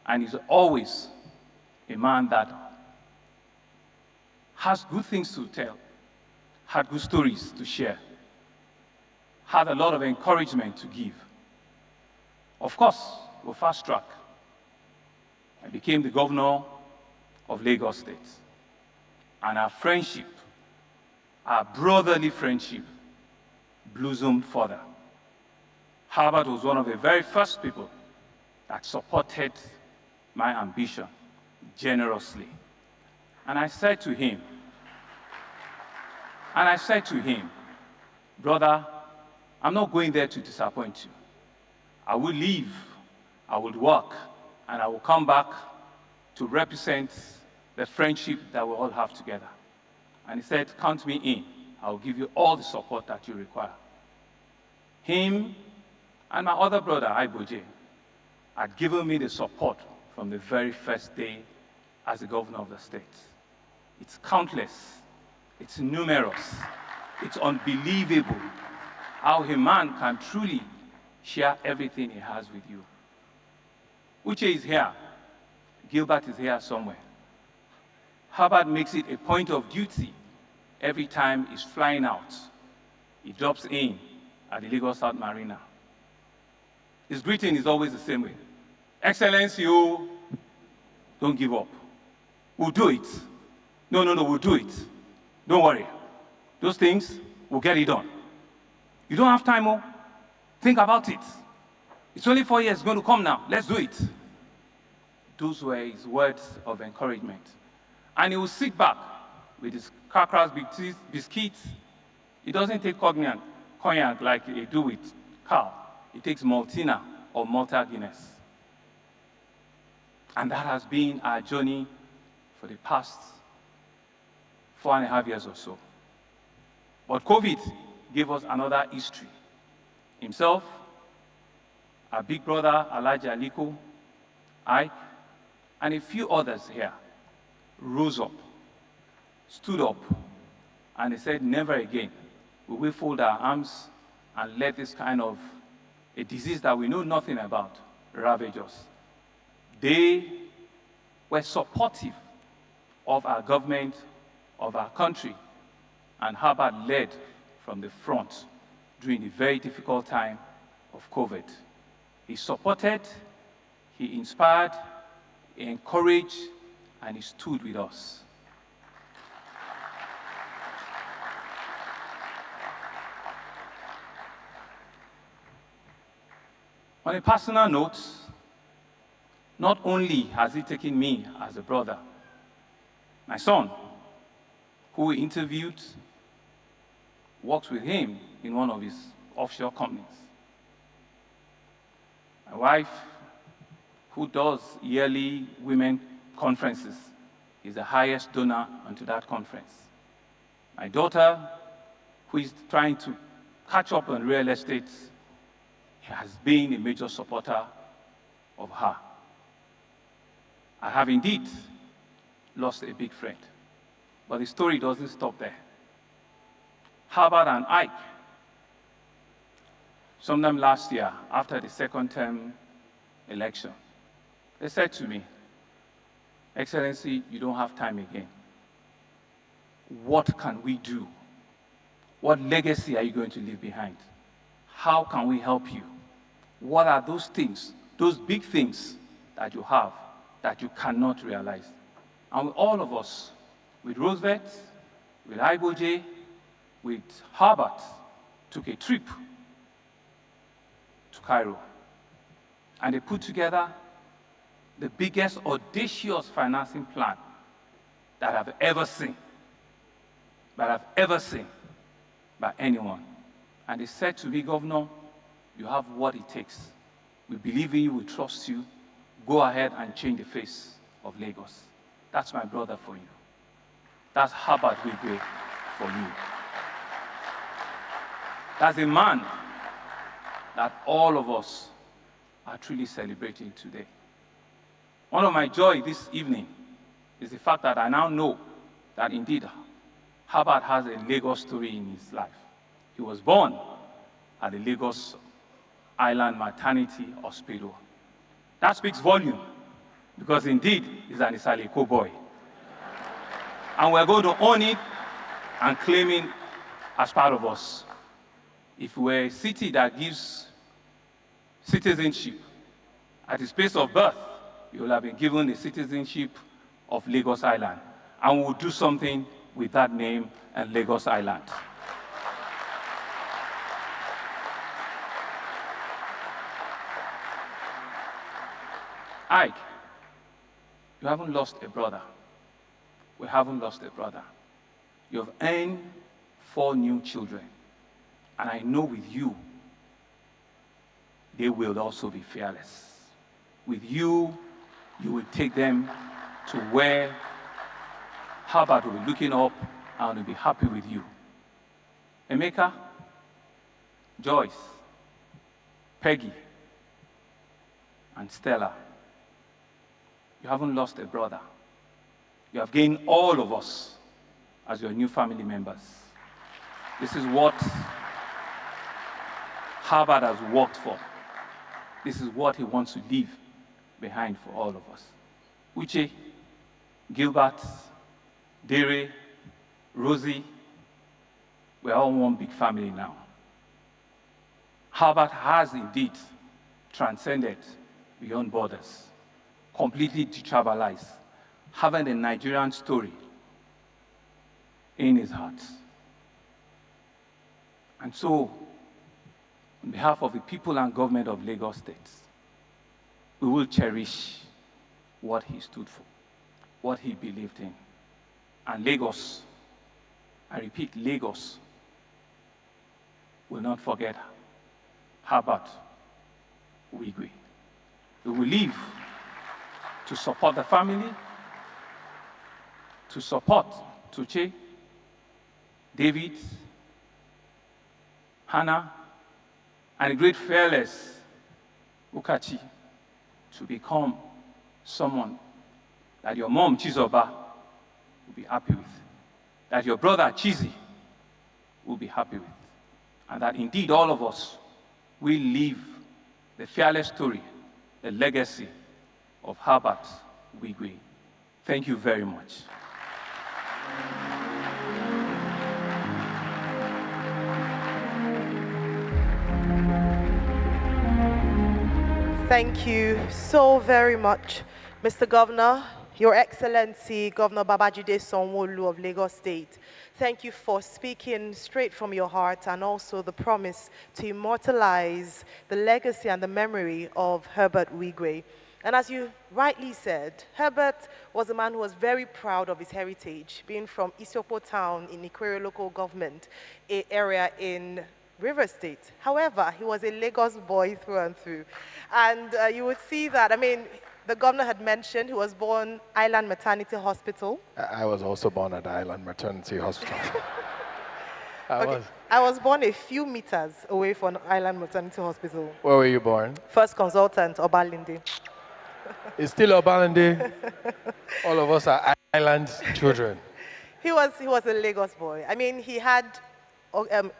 And he's always a man that has good things to tell, had good stories to share, had a lot of encouragement to give. Of course, we're fast track. I became the governor of Lagos State. And our friendship, our brotherly friendship, blossomed further. Herbert was one of the very first people that supported my ambition generously. And I said to him, brother, I'm not going there to disappoint you. I will leave, I will work, and I will come back to represent the friendship that we all have together. And he said, count me in. I will give you all the support that you require. Him and my other brother, Iboje, had given me the support from the very first day as the governor of the state. It's countless, it's numerous, it's unbelievable how a man can truly share everything he has with you. Uche is here, Gilbert is here somewhere. Herbert makes it a point of duty every time he's flying out. He drops in at the Lagos South Marina. His greeting is always the same way. Excellency, you don't give up. We'll do it. No, we'll do it. Don't worry. Those things, we'll get it done. You don't have time, oh? Think about it. It's only 4 years, it's going to come now. Let's do it. Those were his words of encouragement. And he will sit back with his crackers, biscuits. He doesn't take cognac like they do with Carl. He takes Maltina or Malta Guinness. And that has been our journey for the past 4.5 years or so. But COVID gave us another history. Himself, our big brother, Alhaji Aliko, I, and a few others here rose up, stood up, and they said, never again will we fold our arms and let this kind of a disease that we know nothing about ravage us. They were supportive of our government, of our country, and Herbert led from the front during the very difficult time of COVID. He supported, he inspired, he encouraged, and he stood with us. On a personal note, not only has he taken me as a brother, my son, who we interviewed, works with him in one of his offshore companies. My wife, who does yearly women conferences, is the highest donor onto that conference. My daughter, who is trying to catch up on real estate, has been a major supporter of her. I have indeed lost a big friend, but the story doesn't stop there. Herbert and Ike, sometime last year, after the second term election, they said to me, "Excellency, you don't have time again. What can we do? What legacy are you going to leave behind? How can we help you? What are those things, those big things that you have that you cannot realize?" And with all of us, with Roosevelt, with Iboje, with Herbert, took a trip to Cairo. And they put together the biggest audacious financing plan that I've ever seen, by anyone. And they said to me, "Governor, you have what it takes. We believe in you, we trust you. Go ahead and change the face of Lagos." That's my brother for you. That's Herbert Wigwe for you. That's a man that all of us are truly celebrating today. One of my joy this evening is the fact that I now know that indeed Herbert has a Lagos story in his life. He was born at the Lagos Island Maternity Hospital. That speaks volume, because indeed he's an Aliko boy. And we're going to own it and claim it as part of us. If we're a city that gives citizenship at his place of birth, you will have been given the citizenship of Lagos Island. And we'll do something with that name and Lagos Island. Ike, you haven't lost a brother. We haven't lost a brother. You have earned 4 new children. And I know with you, they will also be fearless. With you, you will take them to where Herbert will be looking up and will be happy with you. Emeka, Joyce, Peggy, and Stella, you haven't lost a brother. You have gained all of us as your new family members. This is what Herbert has worked for. This is what he wants to leave behind for all of us. Uche, Gilbert, Dere, Rosie, we're all one big family now. Herbert has indeed transcended beyond borders, completely detribalized, having a Nigerian story in his heart. And so, on behalf of the people and government of Lagos State, we will cherish what he stood for, what he believed in. And Lagos, I repeat, Lagos will not forget Herbert Wigwe. We will live to support the family, to support Tuche, David, Hannah, and the great fearless Ukachi, to become someone that your mom, Chizoba, will be happy with, that your brother, Chizi, will be happy with, and that indeed all of us will live the fearless story, the legacy of Herbert Wigwe. Thank you very much. Thank you so very much, Mr. Governor, Your Excellency Governor Babajide Sanwo-Olu of Lagos State, thank you for speaking straight from your heart and also the promise to immortalize the legacy and the memory of Herbert Wigwe. And as you rightly said, Herbert was a man who was very proud of his heritage, being from Isiokpo town in Ikwere local government area in River State. However, he was a Lagos boy through and through. And you would see that, I mean, the governor had mentioned he was born Island Maternity Hospital. I was also born at Island Maternity Hospital. I was born a few meters away from Island Maternity Hospital. Where were you born? First consultant, Obalinde. It's still Obalinde. All of us are island children. He was a Lagos boy. I mean, he had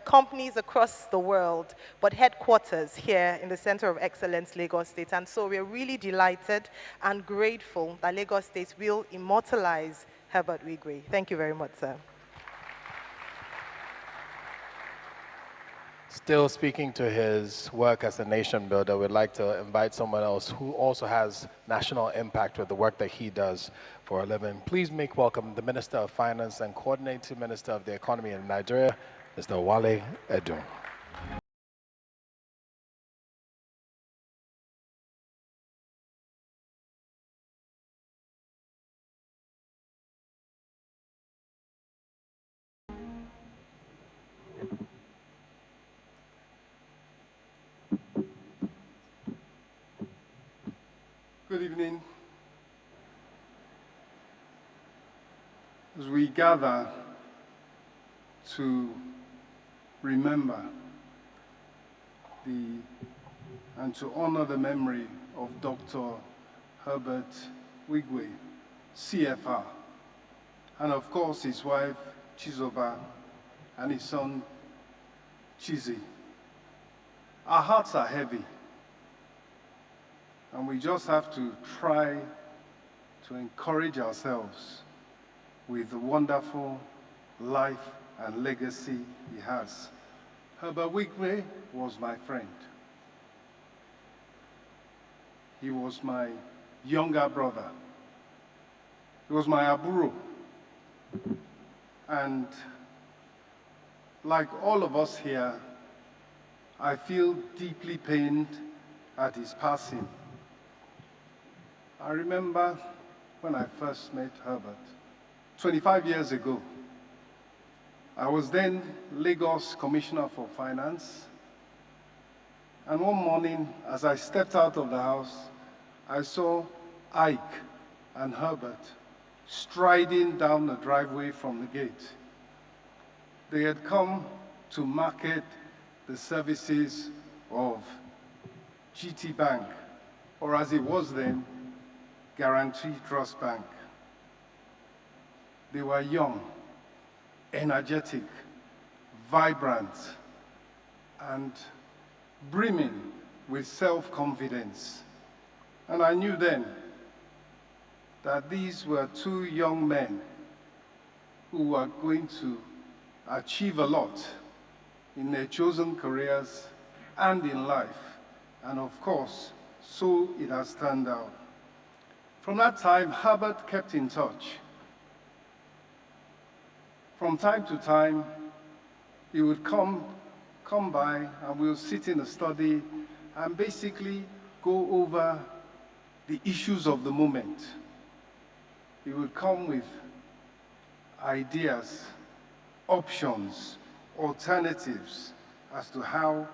companies across the world, but headquarters here in the Center of Excellence, Lagos State. And so we're really delighted and grateful that Lagos State will immortalize Herbert Wigwe. Thank you very much, sir. Still speaking to his work as a nation builder, we'd like to invite someone else who also has national impact with the work that he does for a living. Please make welcome the Minister of Finance and Coordinating Minister of the Economy in Nigeria, Mr. Wale Edun. Good evening. As we gather to remember and to honor the memory of Dr. Herbert Wigwe, CFR, and of course his wife Chizoba and his son Chizi. Our hearts are heavy, and we just have to try to encourage ourselves with the wonderful life and legacy he has. Herbert Wigwe was my friend. He was my younger brother. He was my aburo. And like all of us here, I feel deeply pained at his passing. I remember when I first met Herbert, 25 years ago. I was then Lagos Commissioner for Finance. And one morning, as I stepped out of the house, I saw Ike and Herbert striding down the driveway from the gate. They had come to market the services of GT Bank, or as it was then, Guarantee Trust Bank. They were young, energetic, vibrant, and brimming with self-confidence. And I knew then that these were two young men who were going to achieve a lot in their chosen careers and in life. And of course, so it has turned out. From that time, Herbert kept in touch. From time to time, he would come by and we'll sit in the study and basically go over the issues of the moment. He would come with ideas, options, alternatives as to how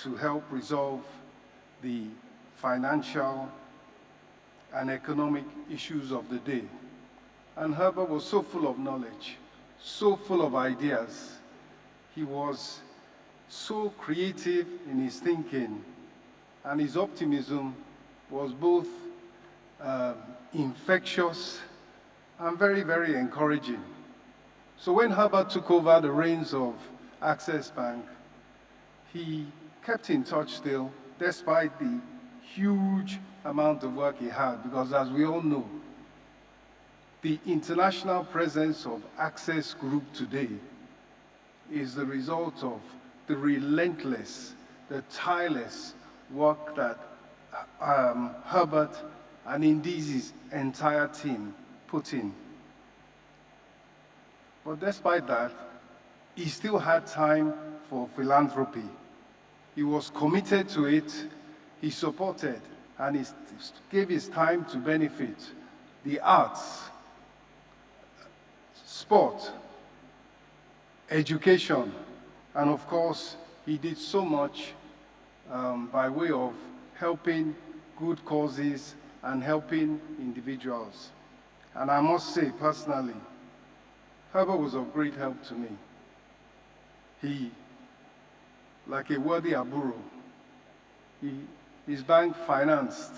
to help resolve the financial and economic issues of the day. And Herbert was so full of knowledge, so full of ideas. He was so creative in his thinking, and his optimism was both infectious and very, very encouraging. So when Herbert took over the reins of Access Bank, he kept in touch still, despite the huge amount of work he had, because as we all know, the international presence of Access Group today is the result of the relentless, the tireless work that Herbert and indeed his entire team put in. But despite that, he still had time for philanthropy. He was committed to it, he supported, and he gave his time to benefit the arts, sport, education, and of course, he did so much by way of helping good causes and helping individuals. And I must say, personally, Herbert was of great help to me. He, like a worthy aburo, his bank financed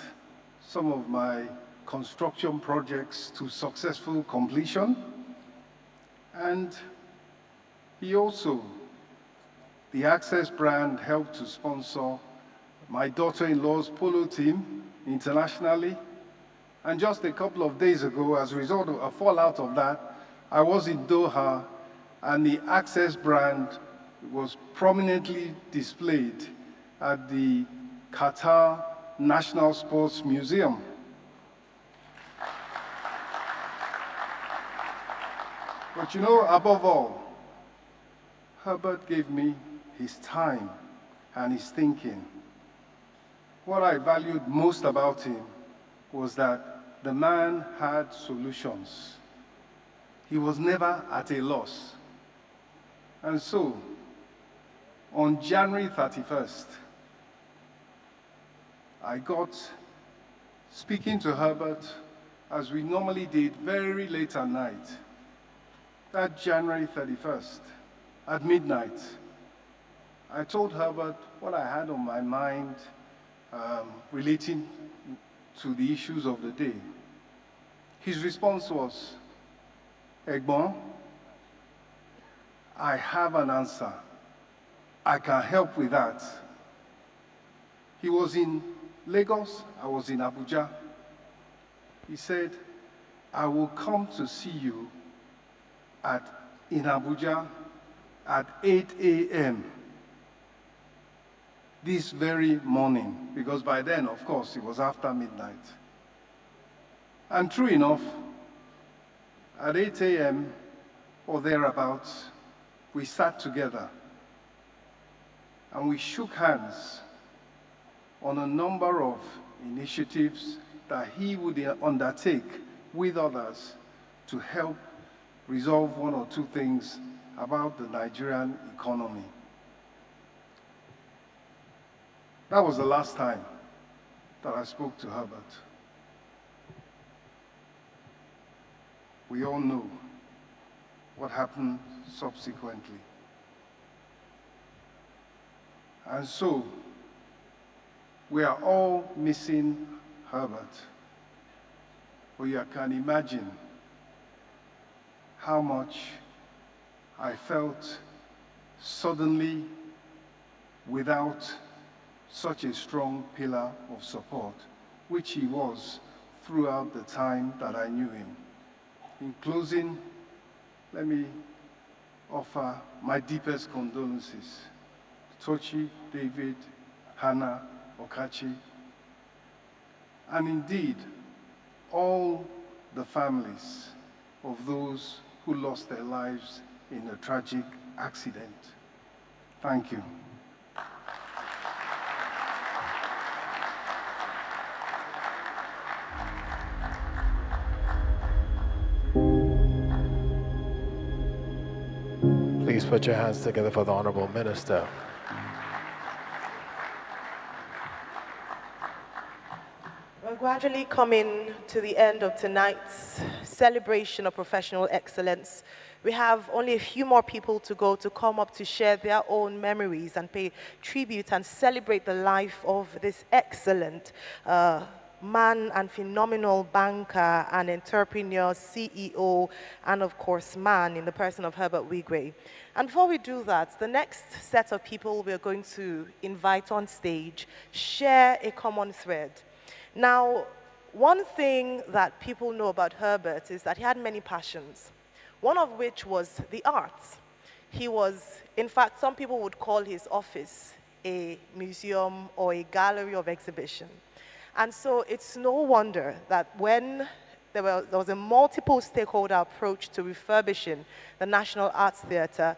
some of my construction projects to successful completion. And he also, the Access brand, helped to sponsor my daughter-in-law's polo team internationally. And just a couple of days ago, as a result of a fallout of that, I was in Doha, and the Access brand was prominently displayed at the Qatar National Sports Museum. But you know, above all, Herbert gave me his time and his thinking. What I valued most about him was that the man had solutions. He was never at a loss. And so, on January 31st, I got speaking to Herbert, as we normally did, very late at night. That January 31st, at midnight, I told Herbert what I had on my mind relating to the issues of the day. His response was, "Egbon, I have an answer. I can help with that." He was in Lagos, I was in Abuja. He said, "I will come to see you in Abuja at 8 a.m. this very morning," because by then, of course, it was after midnight. And true enough, at 8 a.m. or thereabouts, we sat together and we shook hands on a number of initiatives that he would undertake with others to help resolve one or two things about the Nigerian economy. That was the last time that I spoke to Herbert. We all know what happened subsequently. And so, we are all missing Herbert. But you can imagine how much I felt suddenly without such a strong pillar of support, which he was throughout the time that I knew him. In closing, let me offer my deepest condolences to Tochi, David, Hannah, Okachi, and indeed all the families of those who lost their lives in a tragic accident. Thank you. Please put your hands together for the Honorable Minister. We're gradually coming to the end of tonight's celebration of professional excellence. We have only a few more people to go to come up to share their own memories and pay tribute and celebrate the life of this excellent man and phenomenal banker and entrepreneur, CEO, and of course man in the person of Herbert Wigwe. And before we do that, the next set of people we're going to invite on stage share a common thread. Now, one thing that people know about Herbert is that he had many passions, one of which was the arts. He was, in fact, some people would call his office a museum or a gallery of exhibition. And so it's no wonder that when there was a multiple stakeholder approach to refurbishing the National Arts Theatre,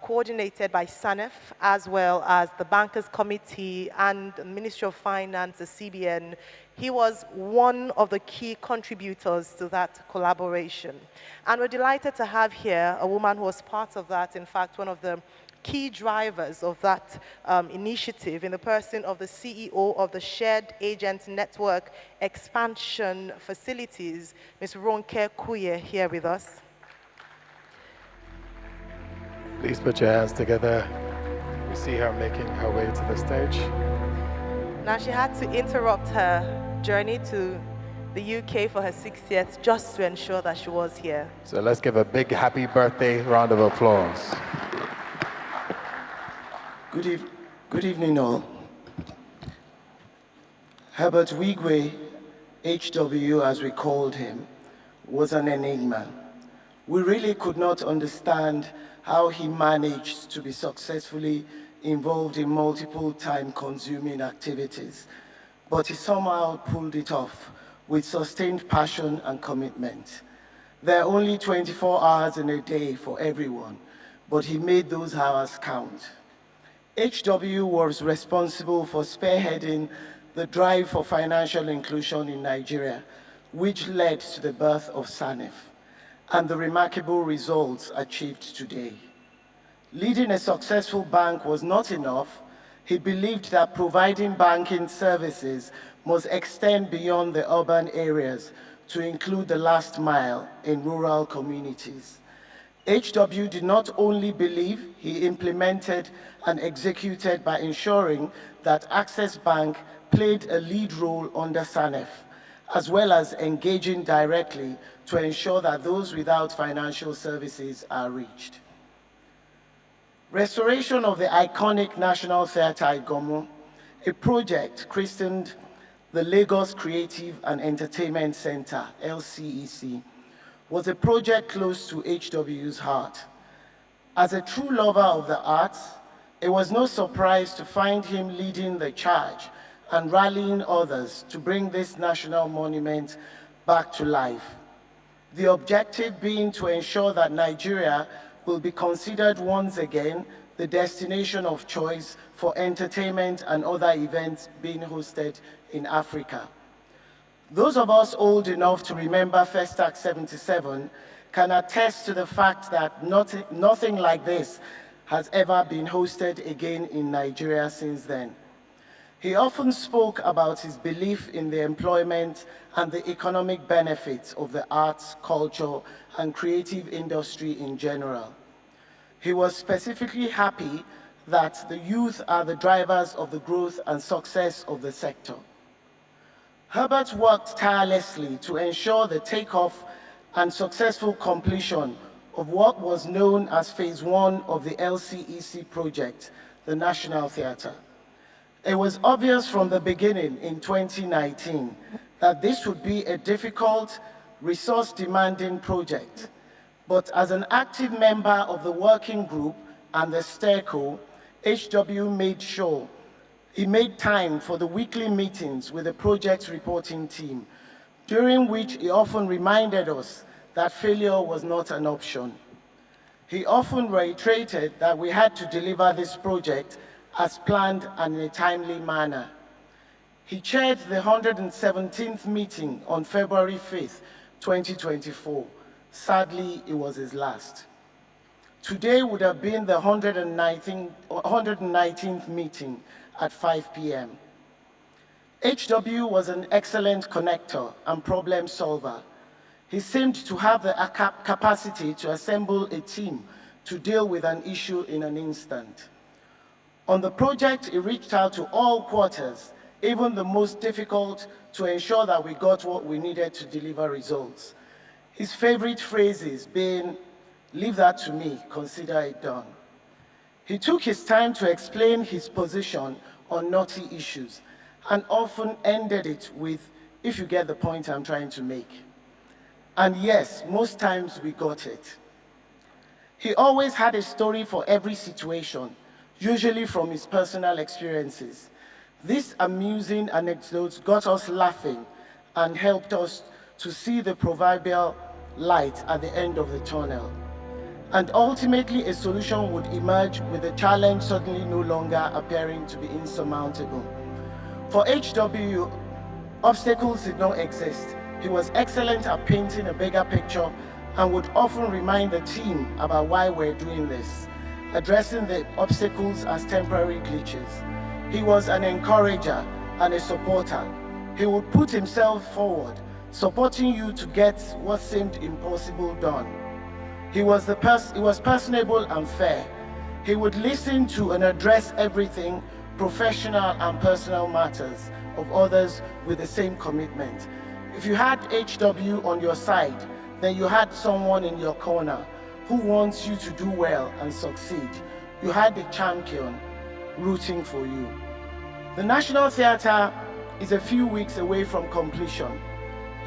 coordinated by SANEF, as well as the Bankers Committee and the Ministry of Finance, the CBN. He was one of the key contributors to that collaboration. And we're delighted to have here a woman who was part of that, in fact, one of the key drivers of that initiative, in the person of the CEO of the Shared Agent Network Expansion Facilities, Ms. Ronke Kuye, here with us. Please put your hands together. We see her making her way to the stage. Now, she had to interrupt her journey to the UK for her 60th just to ensure that she was here. So let's give a big happy birthday round of applause. Good evening, all. Herbert Wigwe, HW as we called him, was an enigma. We really could not understand how he managed to be successfully involved in multiple time-consuming activities, but he somehow pulled it off with sustained passion and commitment. There are only 24 hours in a day for everyone, but he made those hours count. HW was responsible for spearheading the drive for financial inclusion in Nigeria, which led to the birth of SANEF and the remarkable results achieved today. Leading a successful bank was not enough. He believed that providing banking services must extend beyond the urban areas to include the last mile in rural communities. HW did not only believe, he implemented and executed by ensuring that Access Bank played a lead role under SANEF, as well as engaging directly to ensure that those without financial services are reached. Restoration of the iconic National Theatre Igomo, a project christened the Lagos Creative and Entertainment Center, LCEC, was a project close to HW's heart. As a true lover of the arts, it was no surprise to find him leading the charge and rallying others to bring this national monument back to life. The objective being to ensure that Nigeria will be considered once again the destination of choice for entertainment and other events being hosted in Africa. Those of us old enough to remember Festac 77 can attest to the fact that nothing like this has ever been hosted again in Nigeria since then. He often spoke about his belief in the employment and the economic benefits of the arts, culture, and creative industry in general. He was specifically happy that the youth are the drivers of the growth and success of the sector. Herbert worked tirelessly to ensure the takeoff and successful completion of what was known as Phase 1 of the LCEC project, the National Theatre. It was obvious from the beginning in 2019 that this would be a difficult, resource-demanding project. But as an active member of the working group and the STERCO, HW made sure he made time for the weekly meetings with the project reporting team, during which he often reminded us that failure was not an option. He often reiterated that we had to deliver this project as planned and in a timely manner. He chaired the 117th meeting on February 5th, 2024. Sadly, it was his last. Today would have been the 119th meeting at 5 p.m. HW was an excellent connector and problem solver. He seemed to have the capacity to assemble a team to deal with an issue in an instant. On the project, he reached out to all quarters, even the most difficult, to ensure that we got what we needed to deliver results. His favorite phrases being, "Leave that to me, consider it done." He took his time to explain his position on knotty issues and often ended it with, "If you get the point I'm trying to make." And yes, most times we got it. He always had a story for every situation, usually from his personal experiences. These amusing anecdotes got us laughing and helped us to see the proverbial light at the end of the tunnel. And ultimately, a solution would emerge with the challenge suddenly no longer appearing to be insurmountable. For HW, obstacles did not exist. He was excellent at painting a bigger picture and would often remind the team about why we're doing this, addressing the obstacles as temporary glitches. He was an encourager and a supporter. He would put himself forward, supporting you to get what seemed impossible done. He was personable and fair. He would listen to and address everything, professional and personal matters of others with the same commitment. If you had HW on your side, then you had someone in your corner who wants you to do well and succeed. You had a champion rooting for you. The National Theatre is a few weeks away from completion.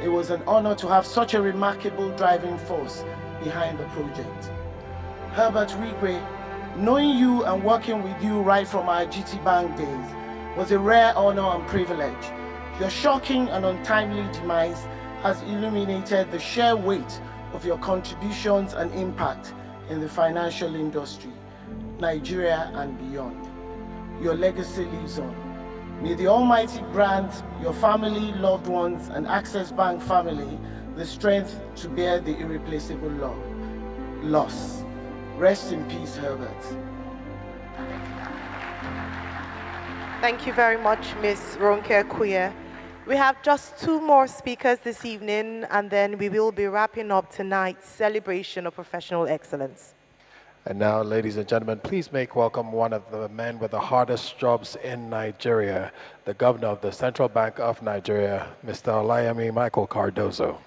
It was an honor to have such a remarkable driving force behind the project. Herbert Wigwe, knowing you and working with you right from our GT Bank days was a rare honor and privilege. Your shocking and untimely demise has illuminated the sheer weight of your contributions and impact in the financial industry, Nigeria and beyond. Your legacy lives on. May the Almighty grant your family, loved ones, and Access Bank family the strength to bear the irreplaceable loss. Rest in peace, Herbert. Thank you very much, Ms. Ronke Akuye. We have just two more speakers this evening, and then we will be wrapping up tonight's celebration of professional excellence. And now, ladies and gentlemen, please make welcome one of the men with the hardest jobs in Nigeria, the Governor of the Central Bank of Nigeria, Mr. Olayemi Michael Cardozo.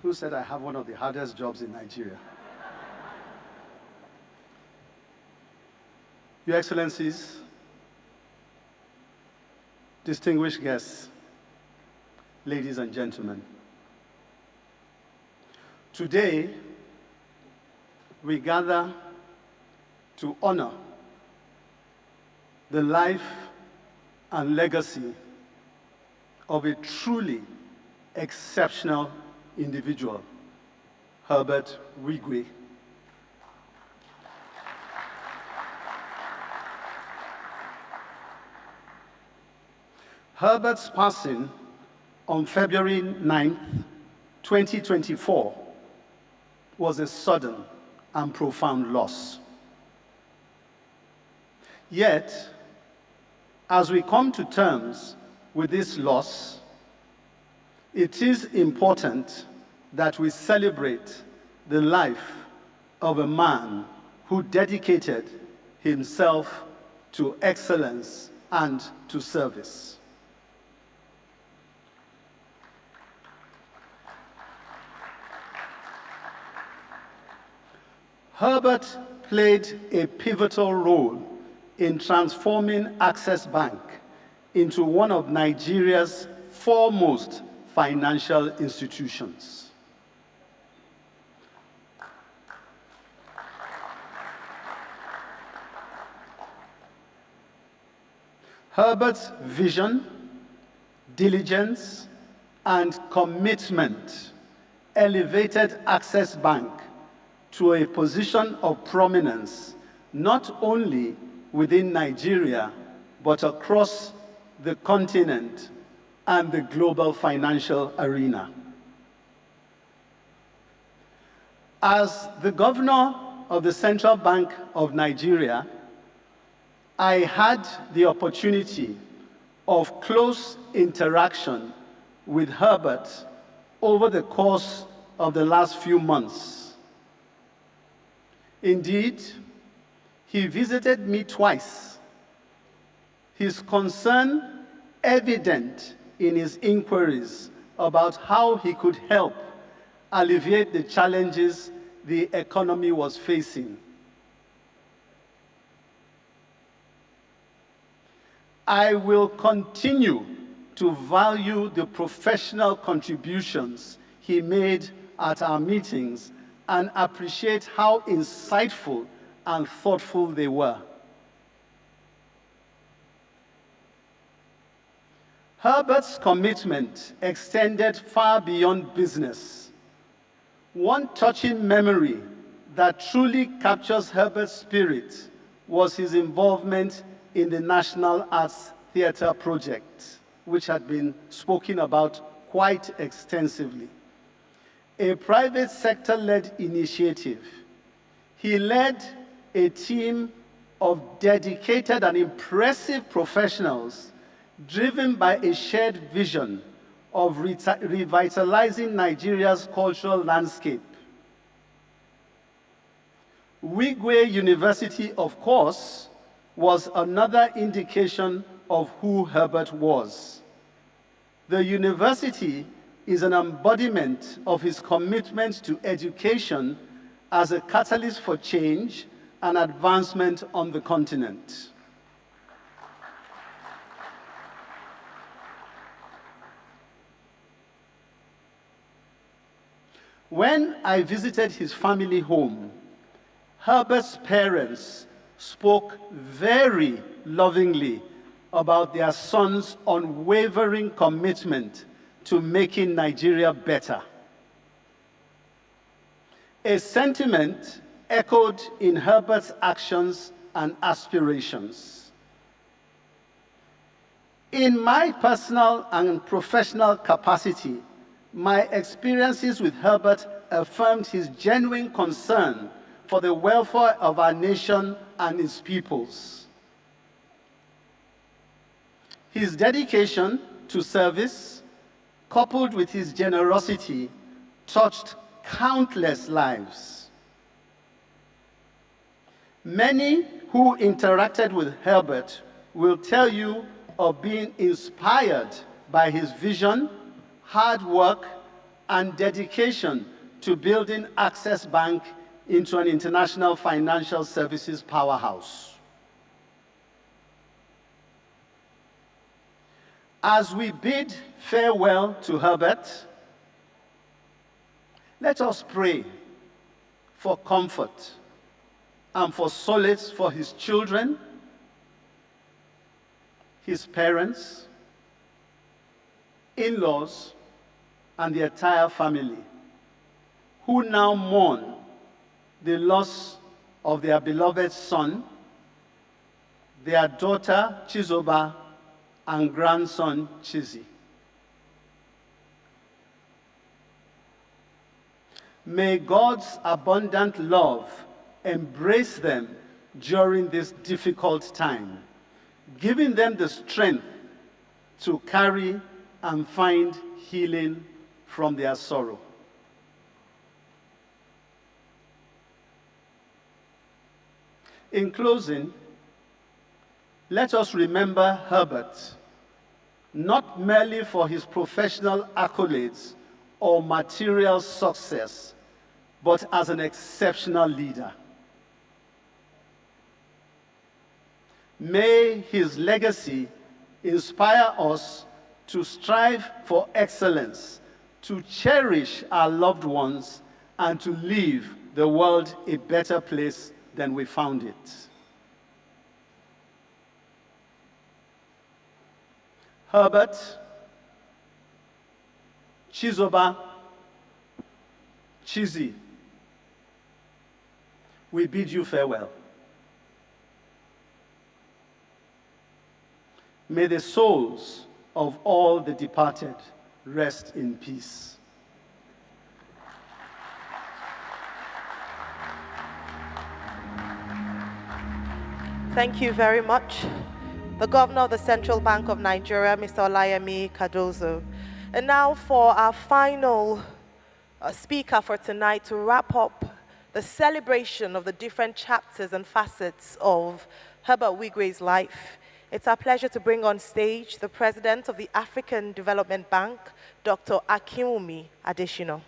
Who said I have one of the hardest jobs in Nigeria? Your Excellencies, distinguished guests, ladies and gentlemen, today we gather to honor the life and legacy of a truly exceptional individual, Herbert Wigwe. Herbert's passing on February 9th, 2024 was a sudden and profound loss. Yet, as we come to terms with this loss, it is important that we celebrate the life of a man who dedicated himself to excellence and to service. Herbert played a pivotal role in transforming Access Bank into one of Nigeria's foremost financial institutions. Herbert's vision, diligence, and commitment elevated Access Bank to a position of prominence, not only within Nigeria, but across the continent and the global financial arena. As the governor of the Central Bank of Nigeria, I had the opportunity of close interaction with Herbert over the course of the last few months. Indeed, he visited me twice. His concern evident in his inquiries about how he could help alleviate the challenges the economy was facing. I will continue to value the professional contributions he made at our meetings and appreciate how insightful and thoughtful they were. Herbert's commitment extended far beyond business. One touching memory that truly captures Herbert's spirit was his involvement in the National Arts Theatre project, which had been spoken about quite extensively. A private sector-led initiative. He led a team of dedicated and impressive professionals driven by a shared vision of revitalizing Nigeria's cultural landscape. Wigwe University, of course, was another indication of who Herbert was. The university is an embodiment of his commitment to education as a catalyst for change and advancement on the continent. When I visited his family home, Herbert's parents spoke very lovingly about their son's unwavering commitment to making Nigeria better. A sentiment echoed in Herbert's actions and aspirations. In my personal and professional capacity, my experiences with Herbert affirmed his genuine concern for the welfare of our nation and its peoples. His dedication to service, coupled with his generosity, touched countless lives. Many who interacted with Herbert will tell you of being inspired by his vision, hard work, and dedication to building Access Bank into an international financial services powerhouse. As we bid farewell to Herbert, let us pray for comfort and for solace for his children, his parents, in-laws, and the entire family, who now mourn the loss of their beloved son, their daughter Chizoba, and grandson Chizi. May God's abundant love embrace them during this difficult time, giving them the strength to carry and find healing from their sorrow. In closing, let us remember Herbert, not merely for his professional accolades or material success, but as an exceptional leader. May his legacy inspire us to strive for excellence, to cherish our loved ones, and to leave the world a better place than we found it. Herbert, Chizoba, Chizi, we bid you farewell. May the souls of all the departed rest in peace. Thank you very much. The Governor of the Central Bank of Nigeria, Mr. Olayemi Cardozo. And now for our final speaker for tonight to wrap up the celebration of the different chapters and facets of Herbert Wigwe's life. It's our pleasure to bring on stage the President of the African Development Bank, Dr. Akinwumi Adesina.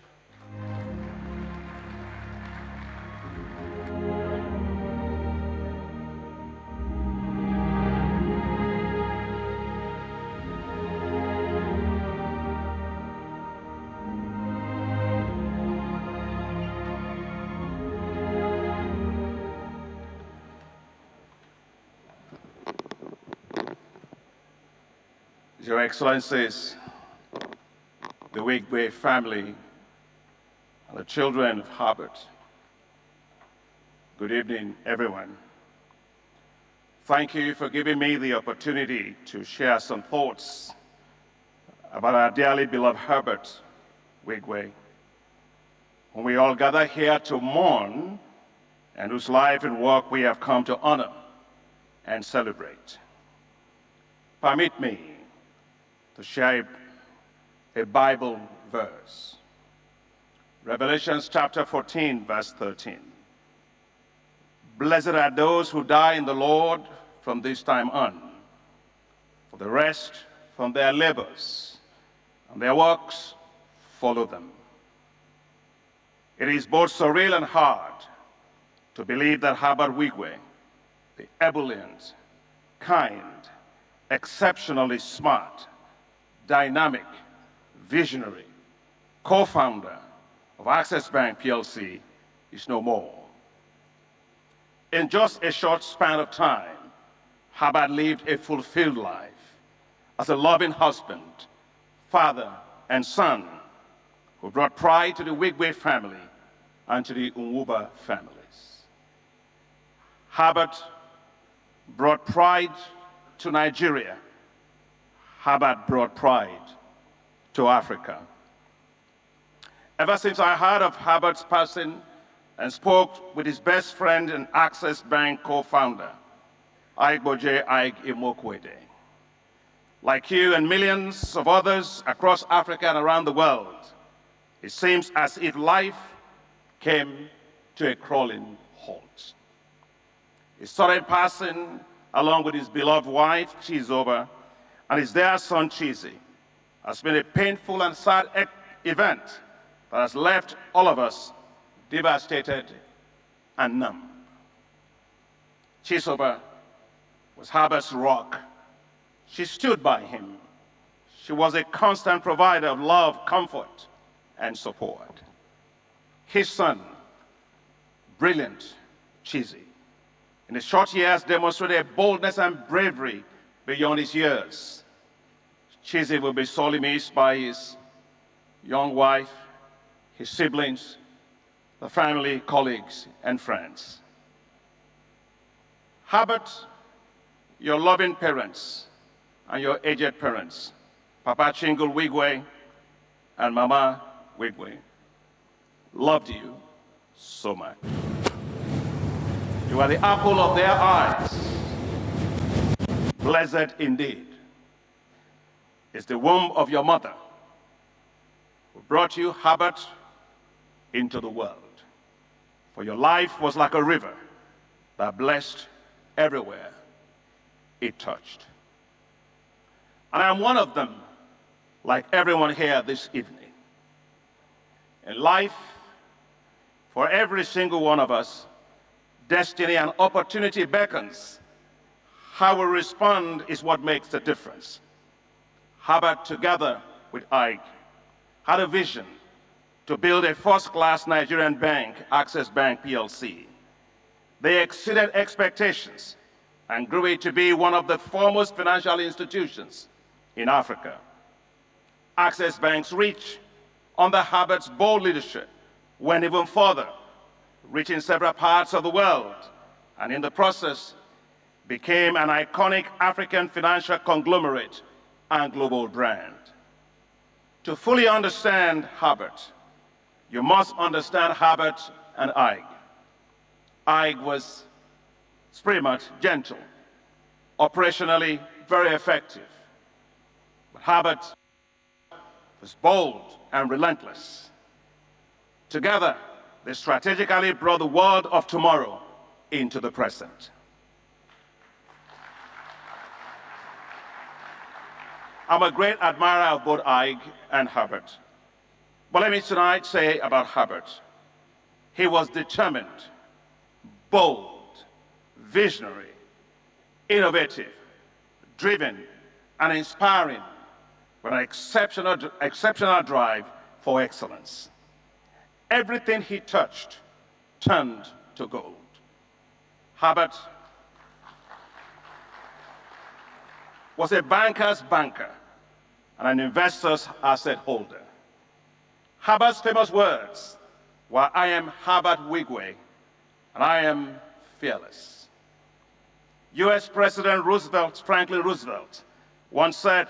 Your Excellencies, the Wigwe family, and the children of Herbert, good evening, everyone. Thank you for giving me the opportunity to share some thoughts about our dearly beloved Herbert Wigwe, whom we all gather here to mourn and whose life and work we have come to honor and celebrate. Permit me to share a Bible verse. Revelation chapter 14, verse 13. Blessed are those who die in the Lord from this time on, for the rest from their labors, and their works follow them. It is both surreal and hard to believe that Herbert Wigwe, the ebullient, kind, exceptionally smart, dynamic, visionary, co-founder of Access Bank PLC, is no more. In just a short span of time, Herbert lived a fulfilled life as a loving husband, father, and son who brought pride to the Wigwe family and to the Unwuba families. Herbert brought pride to Nigeria. Herbert brought pride to Africa. Ever since I heard of Herbert's passing and spoke with his best friend and Access Bank co-founder, Ike Imokwede. Like you and millions of others across Africa and around the world, it seems as if life came to a crawling halt. He started passing along with his beloved wife, Chizoba, and his dear son, Chizi. Has been a painful and sad event that has left all of us devastated and numb. Chizoba was Herbert's rock. She stood by him. She was a constant provider of love, comfort, and support. His son, brilliant Chizi, in his short years demonstrated boldness and bravery beyond his years. Chizi will be sorely missed by his young wife, his siblings, the family, colleagues, and friends. Herbert, your loving parents and your aged parents, Papa Chingle Wigwe and Mama Wigwe, loved you so much. You are the apple of their eyes. Blessed indeed is the womb of your mother who brought you, Herbert, into the world. For your life was like a river that blessed everywhere it touched. And I am one of them, like everyone here this evening. In life, for every single one of us, destiny and opportunity beckons. How we respond is what makes the difference. Herbert, together with Ike, had a vision to build a first-class Nigerian bank, Access Bank PLC. They exceeded expectations and grew it to be one of the foremost financial institutions in Africa. Access Bank's reach under Herbert's bold leadership went even further, reaching several parts of the world, and in the process became an iconic African financial conglomerate and global brand. To fully understand Herbert, you must understand Herbert and Ike. Ike was pretty much gentle, operationally very effective. But Herbert was bold and relentless. Together, they strategically brought the world of tomorrow into the present. I'm a great admirer of both Ike and Herbert. But let me tonight say about Herbert, he was determined, bold, visionary, innovative, driven, and inspiring, with an exceptional drive for excellence. Everything he touched turned to gold. Herbert was a banker's banker, and an investor's asset holder. Herbert's famous words were, "I am Herbert Wigwe, and I am fearless." US President Franklin Roosevelt, once said,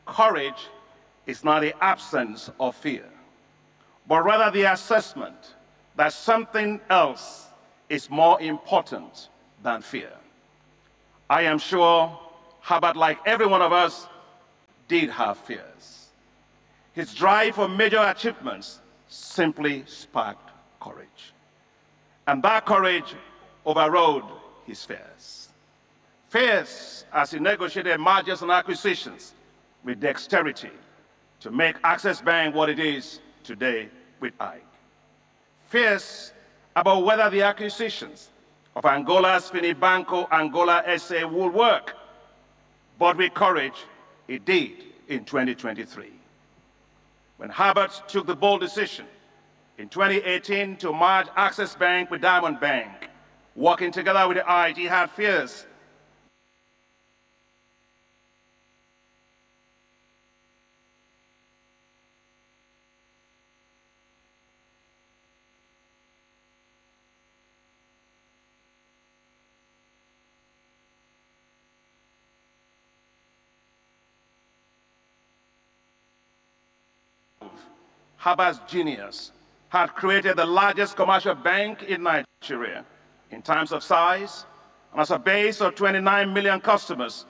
"Courage is not the absence of fear, but rather the assessment that something else is more important than fear." I am sure Herbert, like every one of us, did have fears. His drive for major achievements simply sparked courage. And that courage overrode his fears. Fears as he negotiated mergers and acquisitions with dexterity to make Access Bank what it is today with Ike. Fears about whether the acquisitions of Angola's Finibanco Angola SA will work. But with courage, it did in 2023. When Herbert took the bold decision in 2018 to merge Access Bank with Diamond Bank, working together with Ike, he had fears Herbert's genius had created the largest commercial bank in Nigeria in terms of size, and as a base of 29 million customers.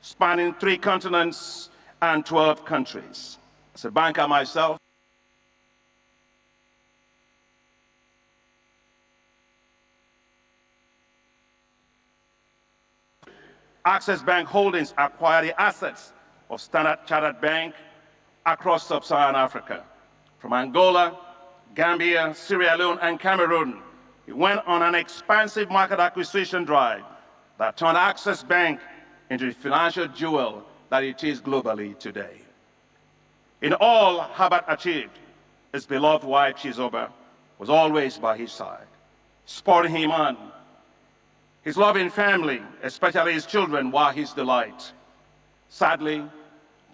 Spanning 3 continents and 12 countries. As a banker myself, Access Bank Holdings acquired the assets of Standard Chartered Bank across sub-Saharan Africa. From Angola, Gambia, Sierra Leone, and Cameroon, it went on an expansive market acquisition drive that turned Access Bank into the financial jewel that it is globally today. In all Herbert achieved, his beloved wife, Chizoba, was always by his side, spurring him on. His loving family, especially his children, were his delight. Sadly,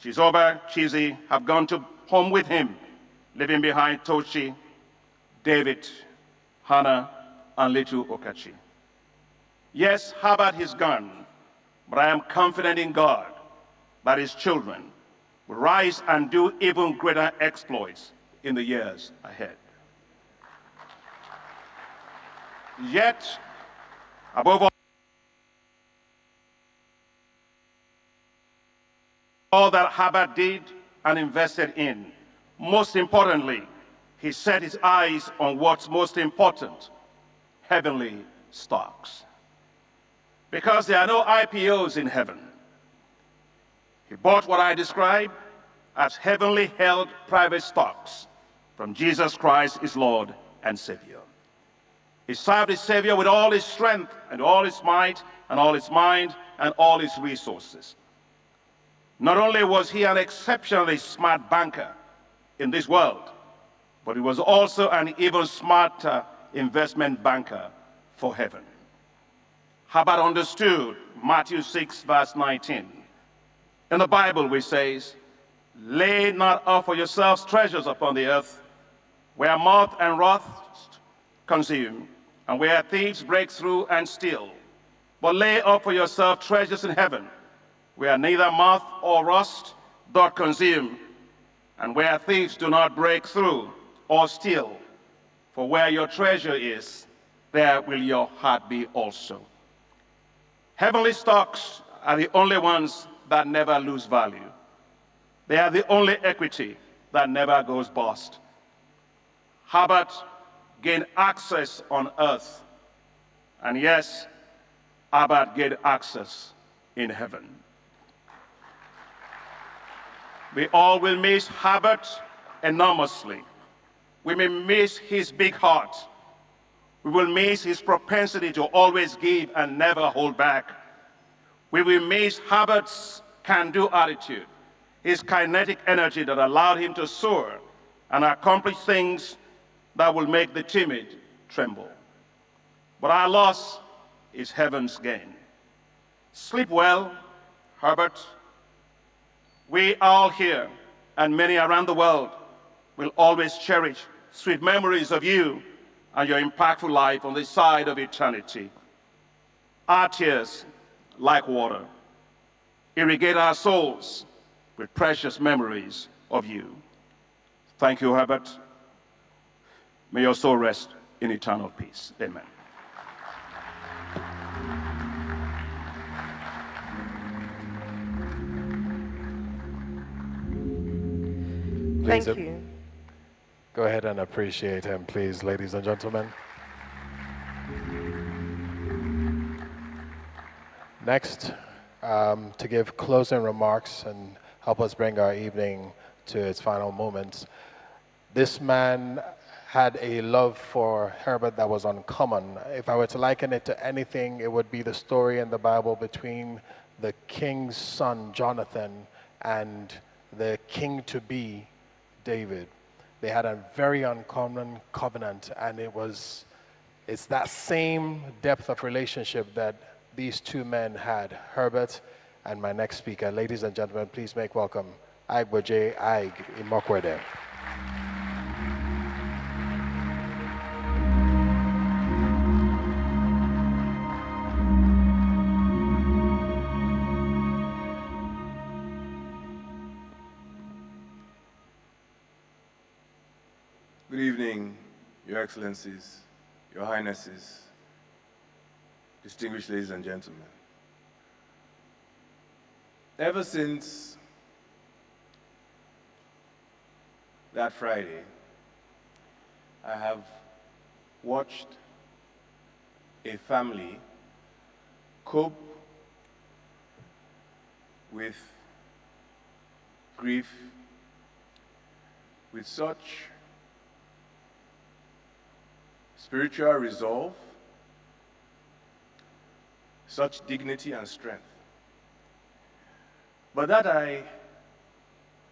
Chizoba, Chizi have gone to home with him, leaving behind Tochi, David, Hannah, and little Okachi. Yes, Herbert is gone, but I am confident in God that his children will rise and do even greater exploits in the years ahead. Yet, above all that Herbert did and invested in, most importantly, he set his eyes on what's most important: heavenly stocks. Because there are no IPOs in heaven, he bought what I describe as heavenly held private stocks from Jesus Christ, his Lord and Savior. He served his Savior with all his strength and all his might and all his mind and all his resources. Not only was he an exceptionally smart banker in this world, but he was also an even smarter investment banker for heaven. Herbert understood Matthew 6, verse 19. In the Bible, which says, "Lay not up for yourselves treasures upon the earth, where moth and rust consume, and where thieves break through and steal. But lay up for yourself treasures in heaven, where neither moth or rust doth consume, and where thieves do not break through or steal. For where your treasure is, there will your heart be also." Heavenly stocks are the only ones that never lose value. They are the only equity that never goes bust. Herbert gained access on earth, and yes, Herbert gained access in heaven. We all will miss Herbert enormously. We may miss his big heart. We will miss his propensity to always give and never hold back. We will miss Herbert's can-do attitude, his kinetic energy that allowed him to soar and accomplish things that will make the timid tremble. But our loss is heaven's gain. Sleep well, Herbert. We all here and many around the world will always cherish sweet memories of you and your impactful life on this side of eternity. Our tears, like water, irrigate our souls with precious memories of you. Thank you, Herbert. May your soul rest in eternal peace. Amen. Thank you. Go ahead and appreciate him, please, ladies and gentlemen. Next, to give closing remarks and help us bring our evening to its final moments, this man had a love for Herbert that was uncommon. If I were to liken it to anything, it would be the story in the Bible between the king's son, Jonathan, and the king-to-be, David. They had a very uncommon covenant, and it's that same depth of relationship that these two men had, Herbert and my next speaker. Ladies and gentlemen, please make welcome Aigboje Aig Imokwede. Good evening, Your Excellencies, Your Highnesses, distinguished ladies and gentlemen. Ever since that Friday, I have watched a family cope with grief with such spiritual resolve, such dignity and strength. But that I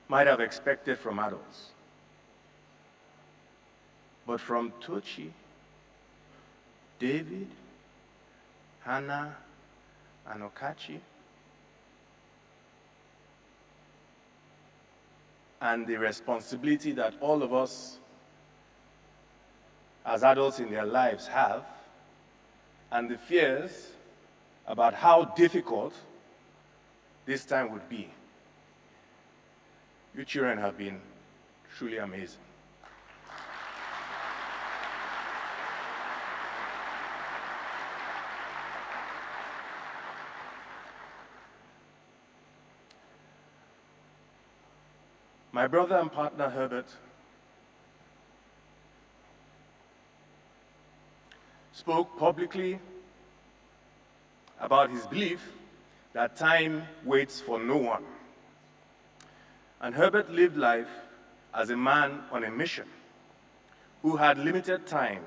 might have expected from adults. But from Tochi, David, Hannah, and Okachi, and the responsibility that all of us as adults in their lives have, and the fears about how difficult this time would be. You children have been truly amazing. My brother and partner Herbert spoke publicly about his belief that time waits for no one. And Herbert lived life as a man on a mission who had limited time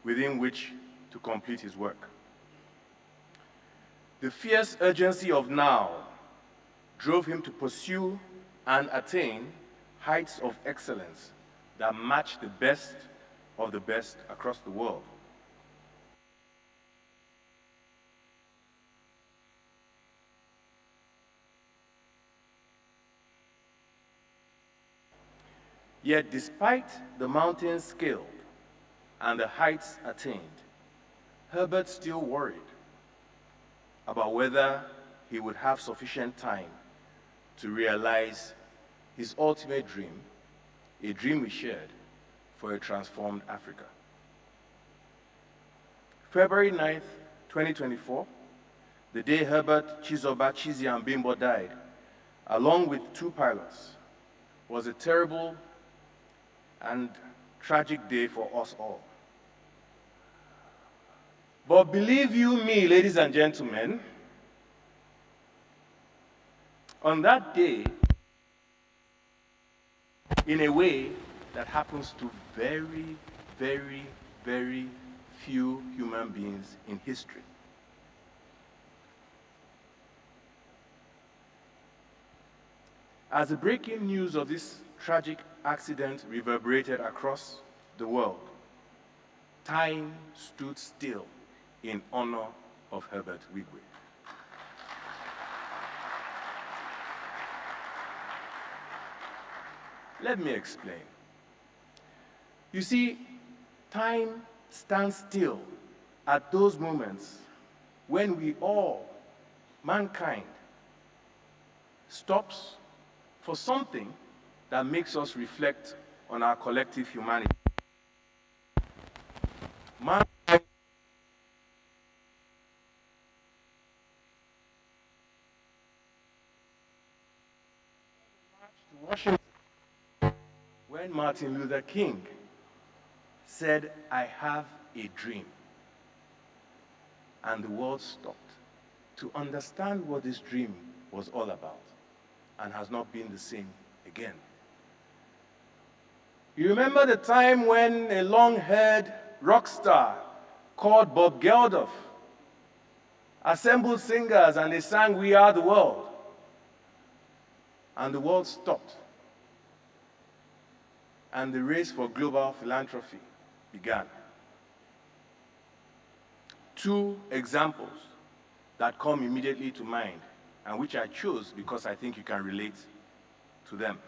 within which to complete his work. The fierce urgency of now drove him to pursue and attain heights of excellence that match the best of the best across the world. Yet despite the mountains scaled and the heights attained, Herbert still worried about whether he would have sufficient time to realize his ultimate dream, a dream we shared for a transformed Africa. February 9th, 2024, the day Herbert Chizoba Chiziambimbo died, along with two pilots, was a terrible and tragic day for us all. But believe you me, ladies and gentlemen, on that day, in a way that happens to very, very, very few human beings in history, as the breaking news of this tragic accident reverberated across the world, time stood still in honor of Herbert Wigwe. Let me explain. You see, time stands still at those moments when we all, mankind, stops for something that makes us reflect on our collective humanity. Mankind to Washington when Martin Luther King said, "I have a dream." And the world stopped to understand what this dream was all about, and has not been the same again. You remember the time when a long-haired rock star called Bob Geldof assembled singers and they sang "We Are the World," and the world stopped, and the race for global philanthropy began. Two examples that come immediately to mind, and which I chose because I think you can relate to them.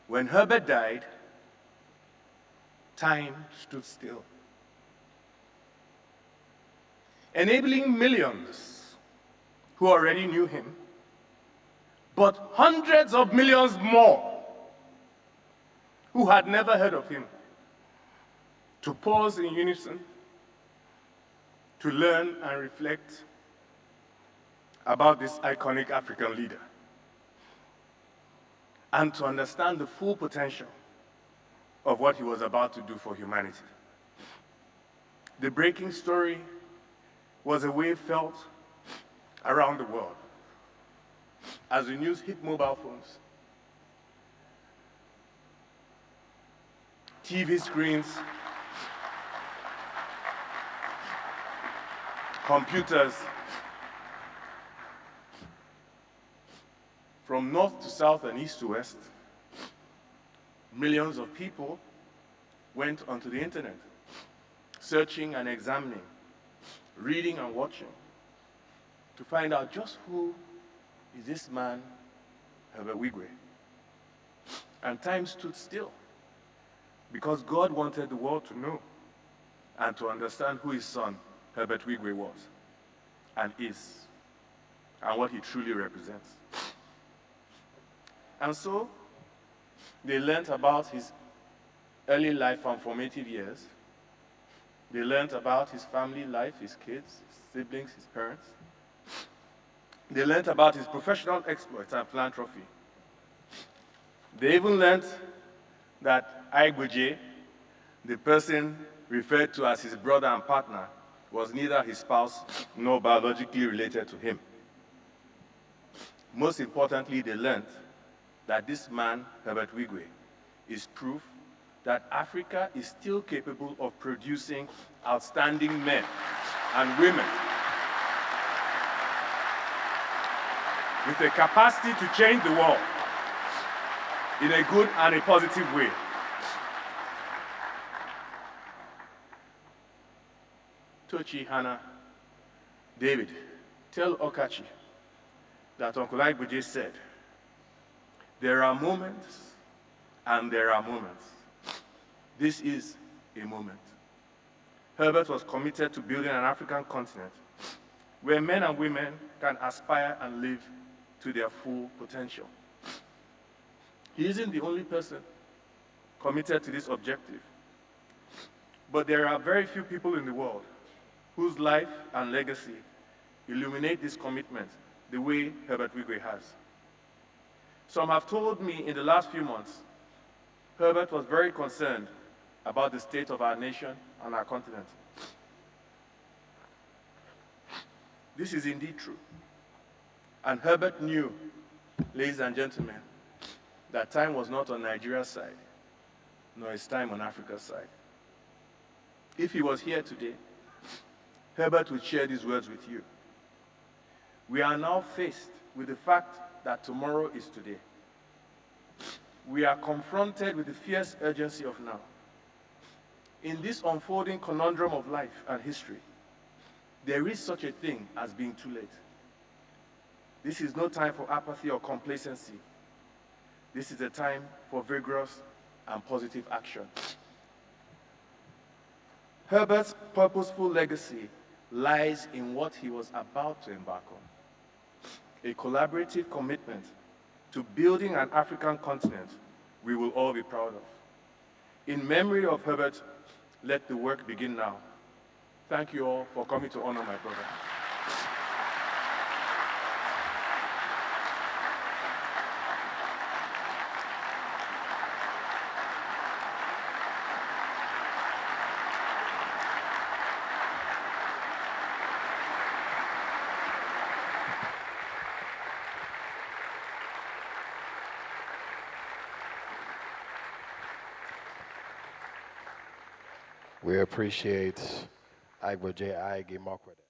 When Herbert died, time stood still, enabling millions who already knew him, but hundreds of millions more who had never heard of him, to pause in unison, to learn and reflect about this iconic African leader, and to understand the full potential of what he was about to do for humanity. The breaking story was a wave felt around the world as the news hit mobile phones, TV screens, computers. From north to south and east to west, millions of people went onto the internet, searching and examining, reading and watching, to find out just who is this man, Herbert Wigwe. And time stood still, because God wanted the world to know and to understand who his son, Herbert Wigwe, was and is, and what he truly represents. And so, they learned about his early life and formative years. They learned about his family life, his kids, his siblings, his parents. They learned about his professional exploits and philanthropy. They even learned that Igboje, the person referred to as his brother and partner, was neither his spouse nor biologically related to him. Most importantly, they learned that this man, Herbert Wigwe, is proof that Africa is still capable of producing outstanding men and women with the capacity to change the world in a good and a positive way. Tochi, Hannah, David, tell Okachi that Uncle Igboje said, there are moments and there are moments. This is a moment. Herbert was committed to building an African continent where men and women can aspire and live to their full potential. He isn't the only person committed to this objective, but there are very few people in the world whose life and legacy illuminate this commitment the way Herbert Wigwe has. Some have told me in the last few months, Herbert was very concerned about the state of our nation and our continent. This is indeed true. And Herbert knew, ladies and gentlemen, that time was not on Nigeria's side, nor his time on Africa's side. If he was here today, Herbert would share these words with you. We are now faced with the fact that tomorrow is today. We are confronted with the fierce urgency of now. in this unfolding conundrum of life and history, there is such a thing as being too late. This is no time for apathy or complacency. This is a time for vigorous and positive action. Herbert's purposeful legacy lies in what he was about to embark on, a collaborative commitment to building an African continent we will all be proud of. In memory of Herbert, let the work begin now. Thank you all for coming to honor my brother. We appreciate Agbo J. Ige Mokwede.